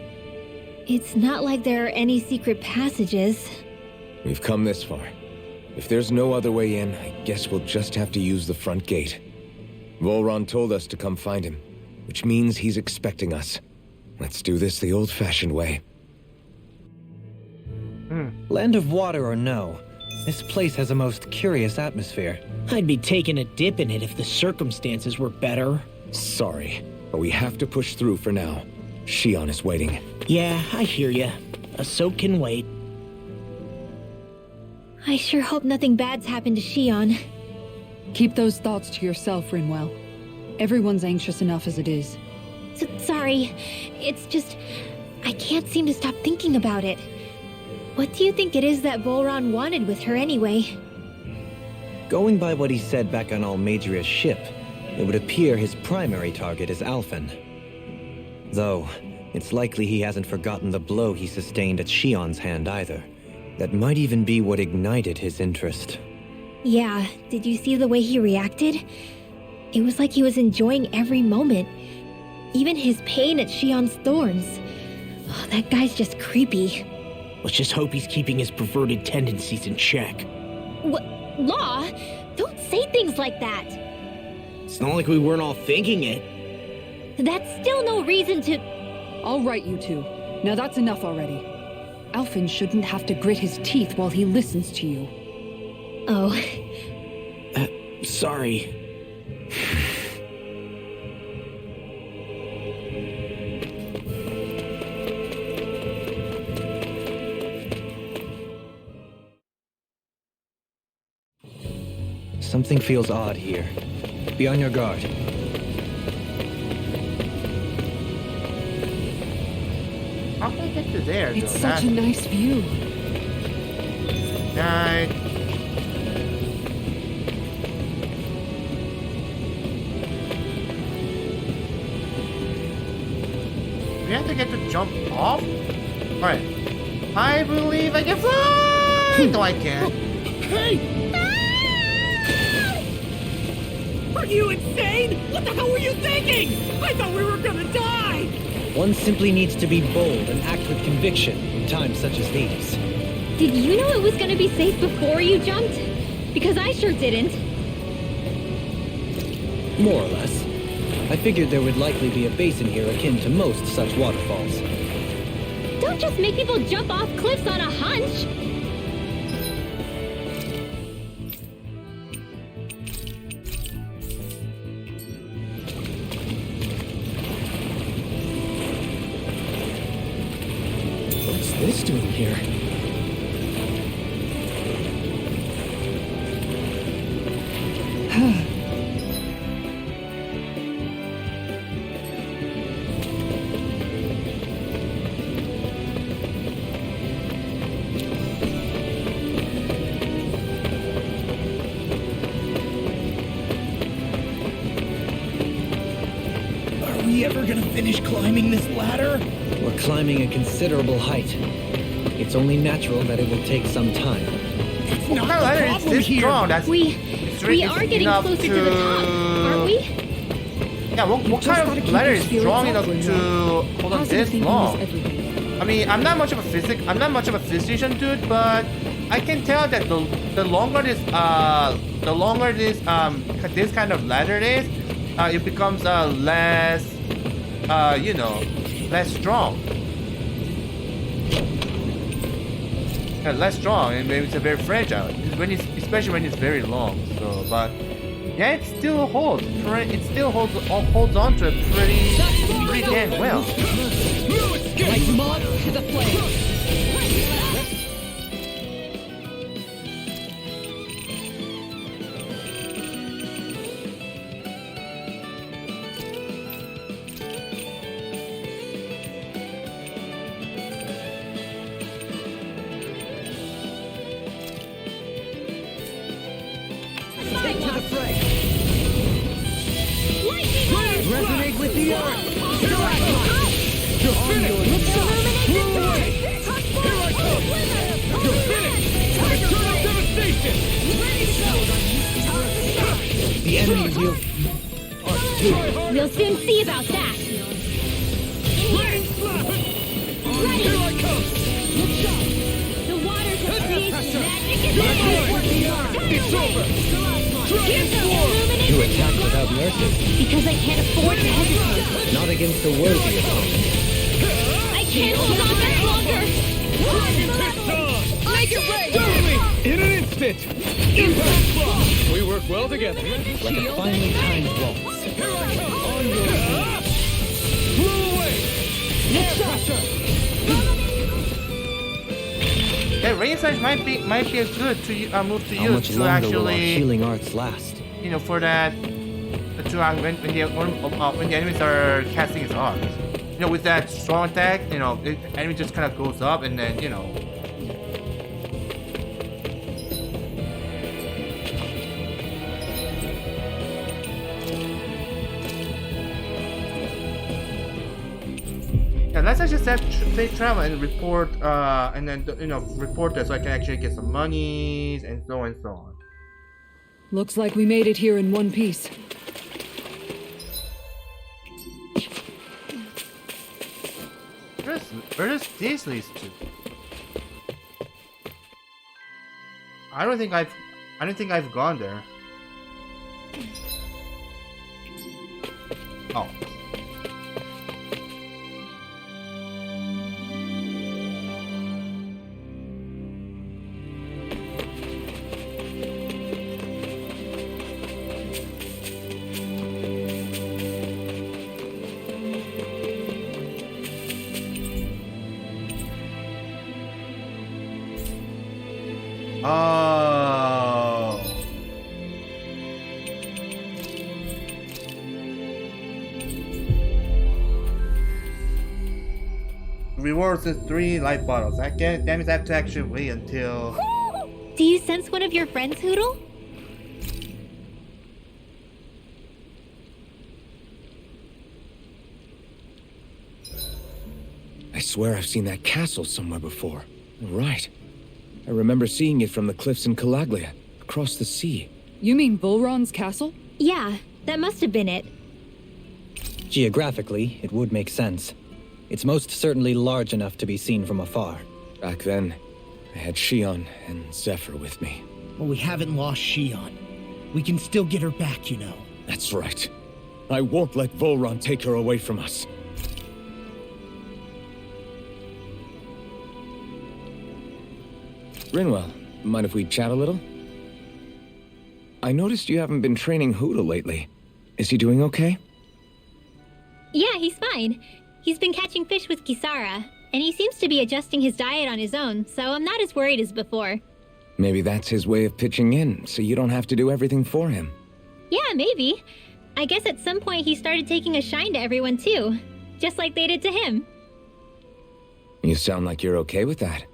It's not like there are any secret passages. We've come this far. If there's no other way in, I guess we'll just have to use the front gate. Volron told us to come find him, which means he's expecting us. Let's do this the old-fashioned way. Land of water or no, this place has a most curious atmosphere. I'd be taking a dip in it if the circumstances were better. Sorry, but we have to push through for now. Shion is waiting. Yeah, I hear ya. A soak can wait. I sure hope nothing bad's happened to Shion. Keep those thoughts to yourself, Rinwell. Everyone's anxious enough as it is. Sorry. It's just... I can't seem to stop thinking about it. What do you think it is that Volron wanted with her anyway? Going by what he said back on Almadria's ship, it would appear his primary target is Alphen. Though, it's likely he hasn't forgotten the blow he sustained at Shion's hand either. That might even be what ignited his interest. Yeah, did you see the way he reacted? It was like he was enjoying every moment. Even his pain at Shion's thorns. Oh, that guy's just creepy. Let's just hope he's keeping his perverted tendencies in check. What? Law? Don't say things like that. It's not like we weren't all thinking it. That's still no reason to... All right, you two. Now that's enough already. Alphen shouldn't have to grit his teeth while he listens to you. Oh. Sorry. Something feels odd here. Be on your guard. How can I get to there? It's though? such a nice view. Right. We have to get to jump off? Alright. I believe I can fly! No, I can't. Hey! Are you insane? What the hell were you thinking? I thought we were gonna die! One simply needs to be bold and act with conviction in times such as these. Did you know it was gonna be safe before you jumped? Because I sure didn't. More or less. I figured there would likely be a basin here akin to most such waterfalls. Don't just make people jump off cliffs on a hunch. What's this doing here? Are we ever gonna finish climbing this ladder? We're climbing a considerable height. It's only natural that it will take some time. That's What not kind of the ladder is problem this here. strong? That's We it's are getting enough closer to the top, aren't we? Yeah, what Just kind gotta of keep ladder your is spirits strong up, enough Rinwell. to hold on Positive this thinking long? is everything. I mean, I'm not much of a physician dude, but I can tell that the longer this this kind of ladder is, it becomes less less strong. Less strong, and maybe it's a very fragile. Especially when it's very long. So, but yeah, it still holds. It still holds on to it pretty dang well. Like moth to the flame. Take to the fray! Resonate with the earth! You're finished! Blow away! Here I come! You're finished! Eternal devastation! The enemies will... We'll soon see about that. Rain slap! Here I come! The waters of creation magic is That's right! It's over! Transform! You attack without mercy. because I can't afford to hesitate. Not against the worthy opponent. I can't hold on much longer. It's on! Make it rain! In an instant! Impact block! We work well together. Like a finely timed waltz. Here I come! On your feet! Blow away! Air pressure! That rain surge might be a good to move to How use much to longer will our actually, healing arts last? you know, for that to when the enemies are casting his arms. You know, with that strong attack, you know, the enemy just kind of goes up and then, you know. Yeah, let's actually say travel and report, and then, you know, report that so I can actually get some monies and so on and so on. Looks like we made it here in one piece. Where does this lead to? I don't think I've gone there. Oh. Oh. Rewards is 3 light bottles. That means I have to actually wait until. Do you sense one of your friends, Hoodle? I swear I've seen that castle somewhere before. Right. I remember seeing it from the cliffs in Calaglia, across the sea. You mean Volron's castle? Yeah, that must have been it. Geographically, it would make sense. It's most certainly large enough to be seen from afar. Back then, I had Shion and Zephyr with me. Well, we haven't lost Shion. We can still get her back, you know. That's right. I won't let Volron take her away from us. Rinwell, mind if we chat a little? I noticed you haven't been training Hoodle lately. Is he doing okay? Yeah, he's fine. He's been catching fish with Kisara, and he seems to be adjusting his diet on his own, so I'm not as worried as before. Maybe that's his way of pitching in, so you don't have to do everything for him. Yeah, maybe. I guess at some point he started taking a shine to everyone too, just like they did to him. You sound like you're okay with that.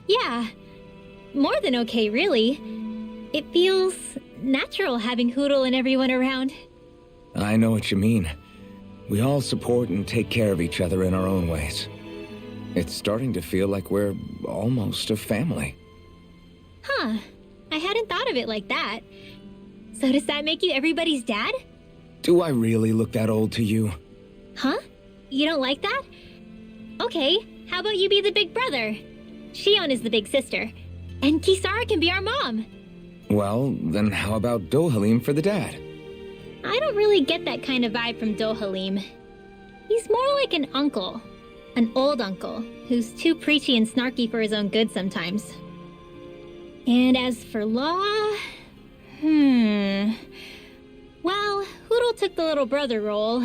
Yeah. More than okay, really. It feels natural having Hoodle and everyone around. I know what you mean. We all support and take care of each other in our own ways. It's starting to feel like we're almost a family. Huh. I hadn't thought of it like that. So does that make you everybody's dad? Do I really look that old to you? Huh? You don't like that? Okay, how about you be the big brother? Shion is the big sister. And Kisara can be our mom. Well, then how about Dohalim for the dad? I don't really get that kind of vibe from Dohalim. He's more like an uncle. An old uncle, who's too preachy and snarky for his own good sometimes. And as for Law... Well, Hoodle took the little brother role,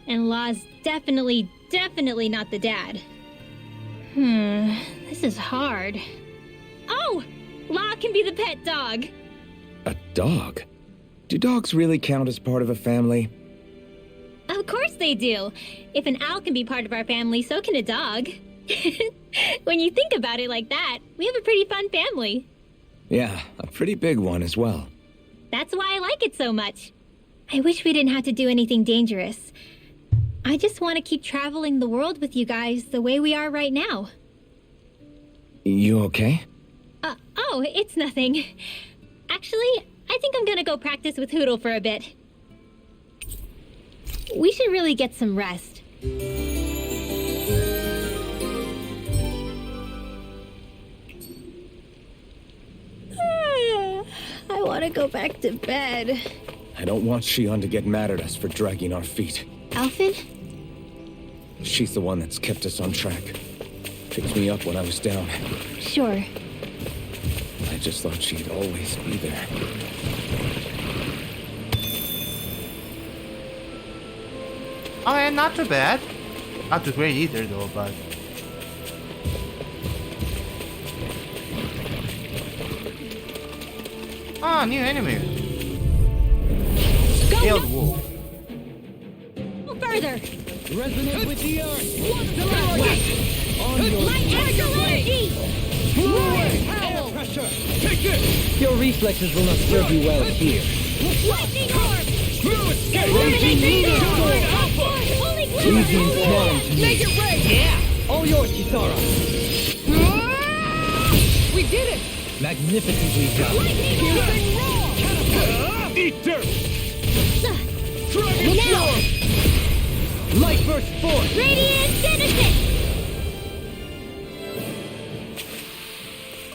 and Law's definitely not the dad. This is hard. Oh! Law can be the pet dog! A dog? Do dogs really count as part of a family? Of course they do! If an owl can be part of our family, so can a dog. When you think about it like that, we have a pretty fun family. Yeah, a pretty big one as well. That's why I like it so much. I wish we didn't have to do anything dangerous. I just want to keep traveling the world with you guys the way we are right now. You okay? Oh, it's nothing. Actually, I think I'm gonna go practice with Hootle for a bit. We should really get some rest. I want to go back to bed. I don't want Shion to get mad at us for dragging our feet. Alphen? She's the one that's kept us on track. Picked me up when I was down. Sure. I just thought she'd always be there. Okay, not too bad. Not too great either though, but... Ah, new enemy. Scaled wolf. Further! Resonate with the earth. On your light energy! Air pressure. Take this. Your reflexes will not serve you well here. Lightning orb! Smooth escape. Holy Leave the ensnaring to me. Make it rain. Yeah! All yours, Kisara. We did it! Magnificently done. Eat dirt. Dragon Sword. Light burst forth! Radiant Genesis!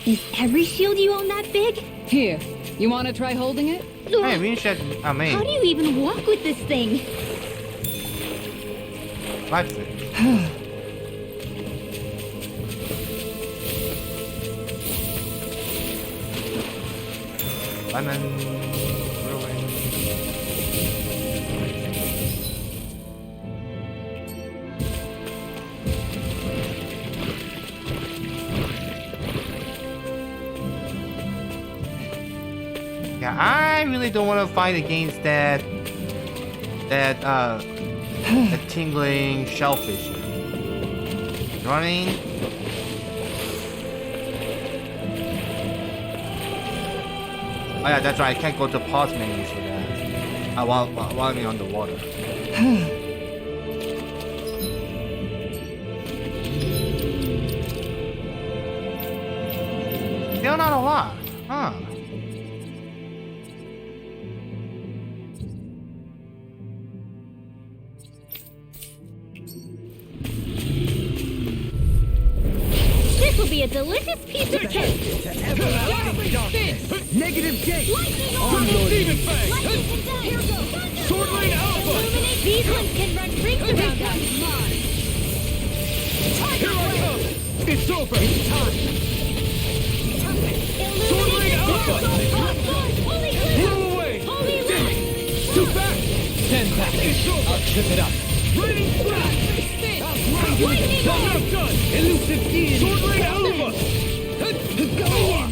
Is every shield you own that big? Here, you want to try holding it? Hey, we should... I mean... How do you even walk with this thing? Life fit. Lemon... Ruin... Yeah, I really don't want to fight against that tingling shellfish. You know what I mean? Oh yeah, that's right. I can't go to pause menus for that. While I'm underwater. Still not a lot, huh? This will be a delicious piece of cake! Negative gate! Lightning orb! Demon Fang. Lightning conduct! Here goes! Sword Lane Alpha. Illuminate! These ones can run rings around us! Here I come. It's over. It's time. Sword Lane Alpha. Holy Blow away. Holy light! Too fast. Stand back. It's over. I'll trip it up. Raining Flash. Lightning Not orb! done. Elusive deity! Sword Lane Alpha. Go on.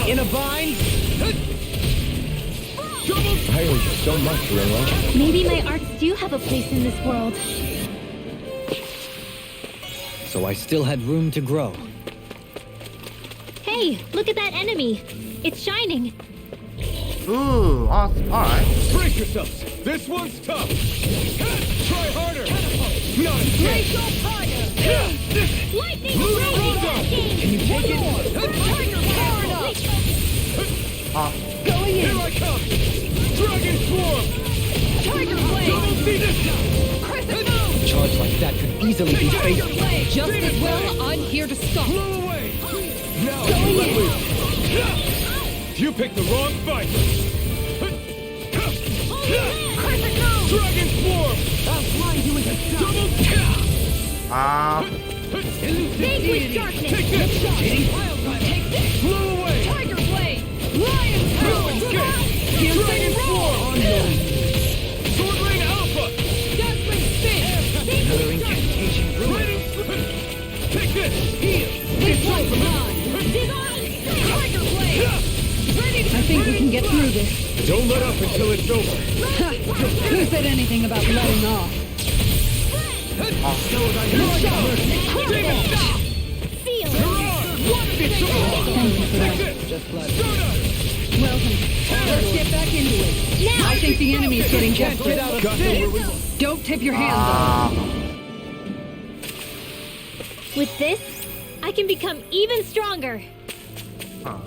In a bind? I owe you so much, Rilla. Maybe my arts do have a place in this world. So I still had room to grow. Hey, look at that enemy! It's shining! Ooh, awesome. Alright. Brace yourselves. This one's tough. Try harder. Not Brace your fire! Lightning Lunar raging Rosa. attacking! Can you take it? Tiger power! Here I come. Dragon Swarm. Tiger blade! Double Venus. Crescent moon! A charge like that could easily be fatal. Just as well, I'm here to stop. Blow away. Now let loose. You picked the wrong fight. Crescent moon! Dragon Swarm. I'll blind you into double kill. Vanquish darkness! Take this. Take this! Blow away. Tiger blade! Lion's No tail! escape. Dragon Swarm. Sword Lane Alpha. Dazzling spin! Another incantation Raining Flash. Take this. This one's mine! Divine spin! Tiger blade! Ready to I think we can get through this. Don't let up until it's over. Who said anything about letting off? Demon stop. feel! It's over. Thank you for that. Take this. Stardust. Well then, let's get back into it. I think the enemy's getting desperate. Don't tip your hand though. With this, I can become even stronger. Huh.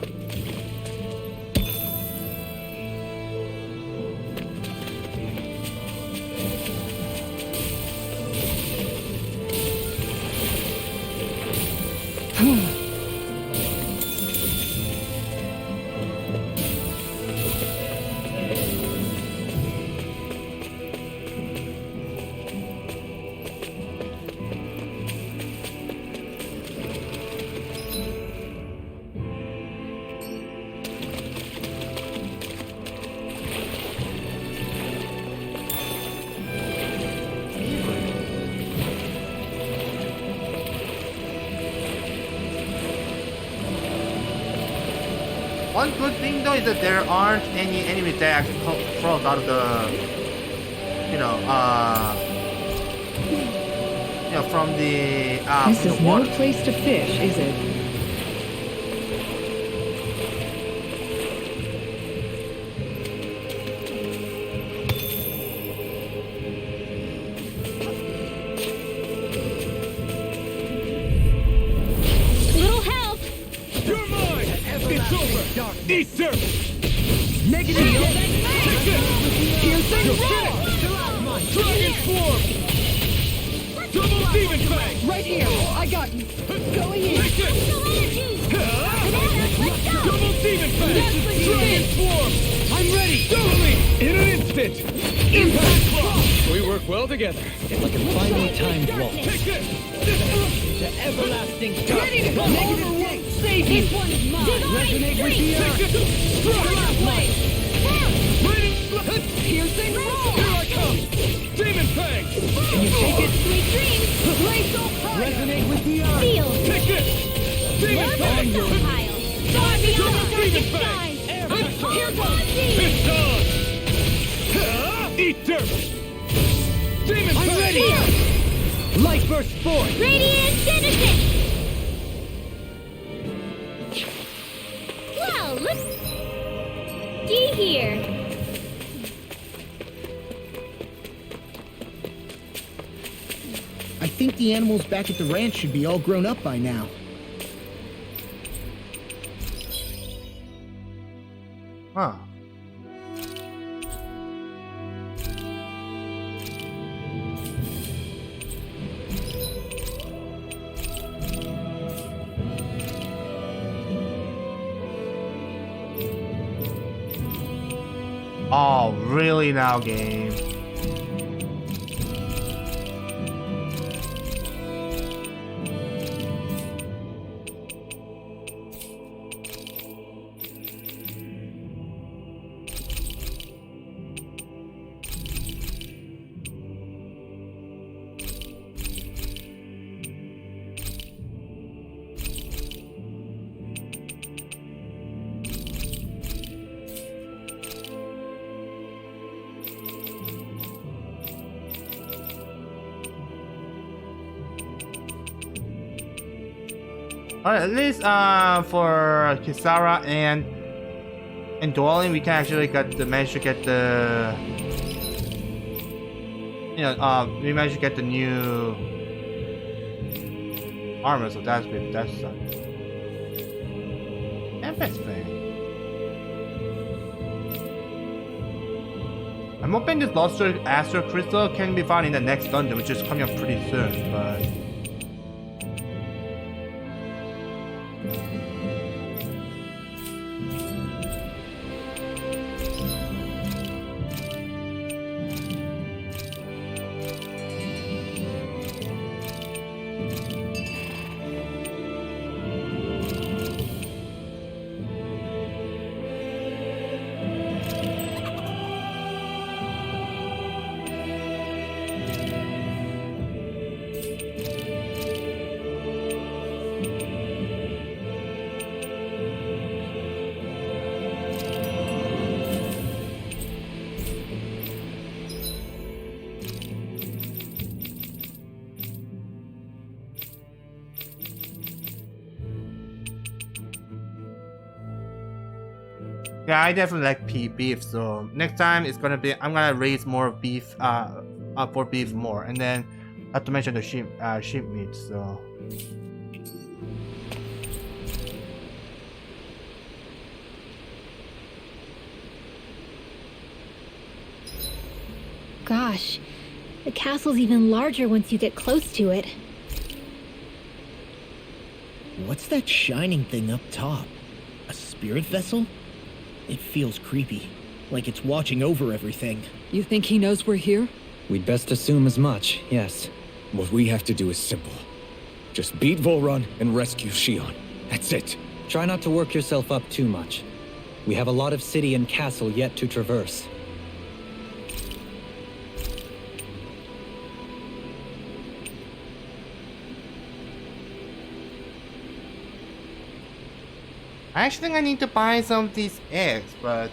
One good thing though is that there aren't any enemies that actually crawls out of the, from the This from is the no water. place to fish, is it? Little help! You're mine! It's over! Eat service! Negative. Piercing You're roar! finished! Dragon form! Double demon fang! Right here. I got you. Going in. Take it! Double demon fang! Dragon form! I'm ready! Totally! In an instant! Impact block! We work well together. It's like a finely timed waltz. Take this! The everlasting Ready to go. Negative won't save you. This one is mine! Resonate with the earth. Take this! Dragon blade! Raining blood! Piercing Here roar! I come! Demon fang! Can you take it? Sweet dreams! Blaze on fire! Resonate with the earth. Feel! Take this! Demon Love fang! the stockpile! Far beyond the Demon darkest fang! skies! Here goes It's on! Eat dirt! Demon I'm fang! ready. Light burst forth. Radiant Genesis! Well, looky here. I think the animals back at the ranch should be all grown up by now. Huh. Oh, really now, game? Alright, at least for Kisara and Dwelling, we can actually manage to get the we managed to get the new armor, so that's good. That's and that's fair. I'm hoping this Lost Astral Crystal can be found in the next dungeon, which is coming up pretty soon, but Yeah, I definitely like beef. So next time it's gonna be I'm gonna raise more beef. For beef more, and then not to mention the sheep meat. So. Gosh, the castle's even larger once you get close to it. What's that shining thing up top? A spirit vessel? It feels creepy, like it's watching over everything. You think he knows we're here? We'd best assume as much, yes. What we have to do is simple. Just beat Volrun and rescue Shion. That's it. Try not to work yourself up too much. We have a lot of city and castle yet to traverse. I actually think I need to buy some of these eggs, but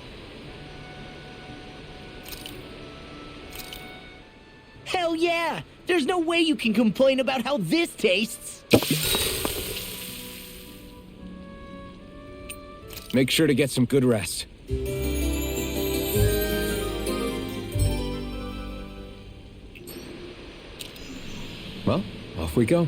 Hell yeah! There's no way you can complain about how this tastes! Make sure to get some good rest. Well, off we go.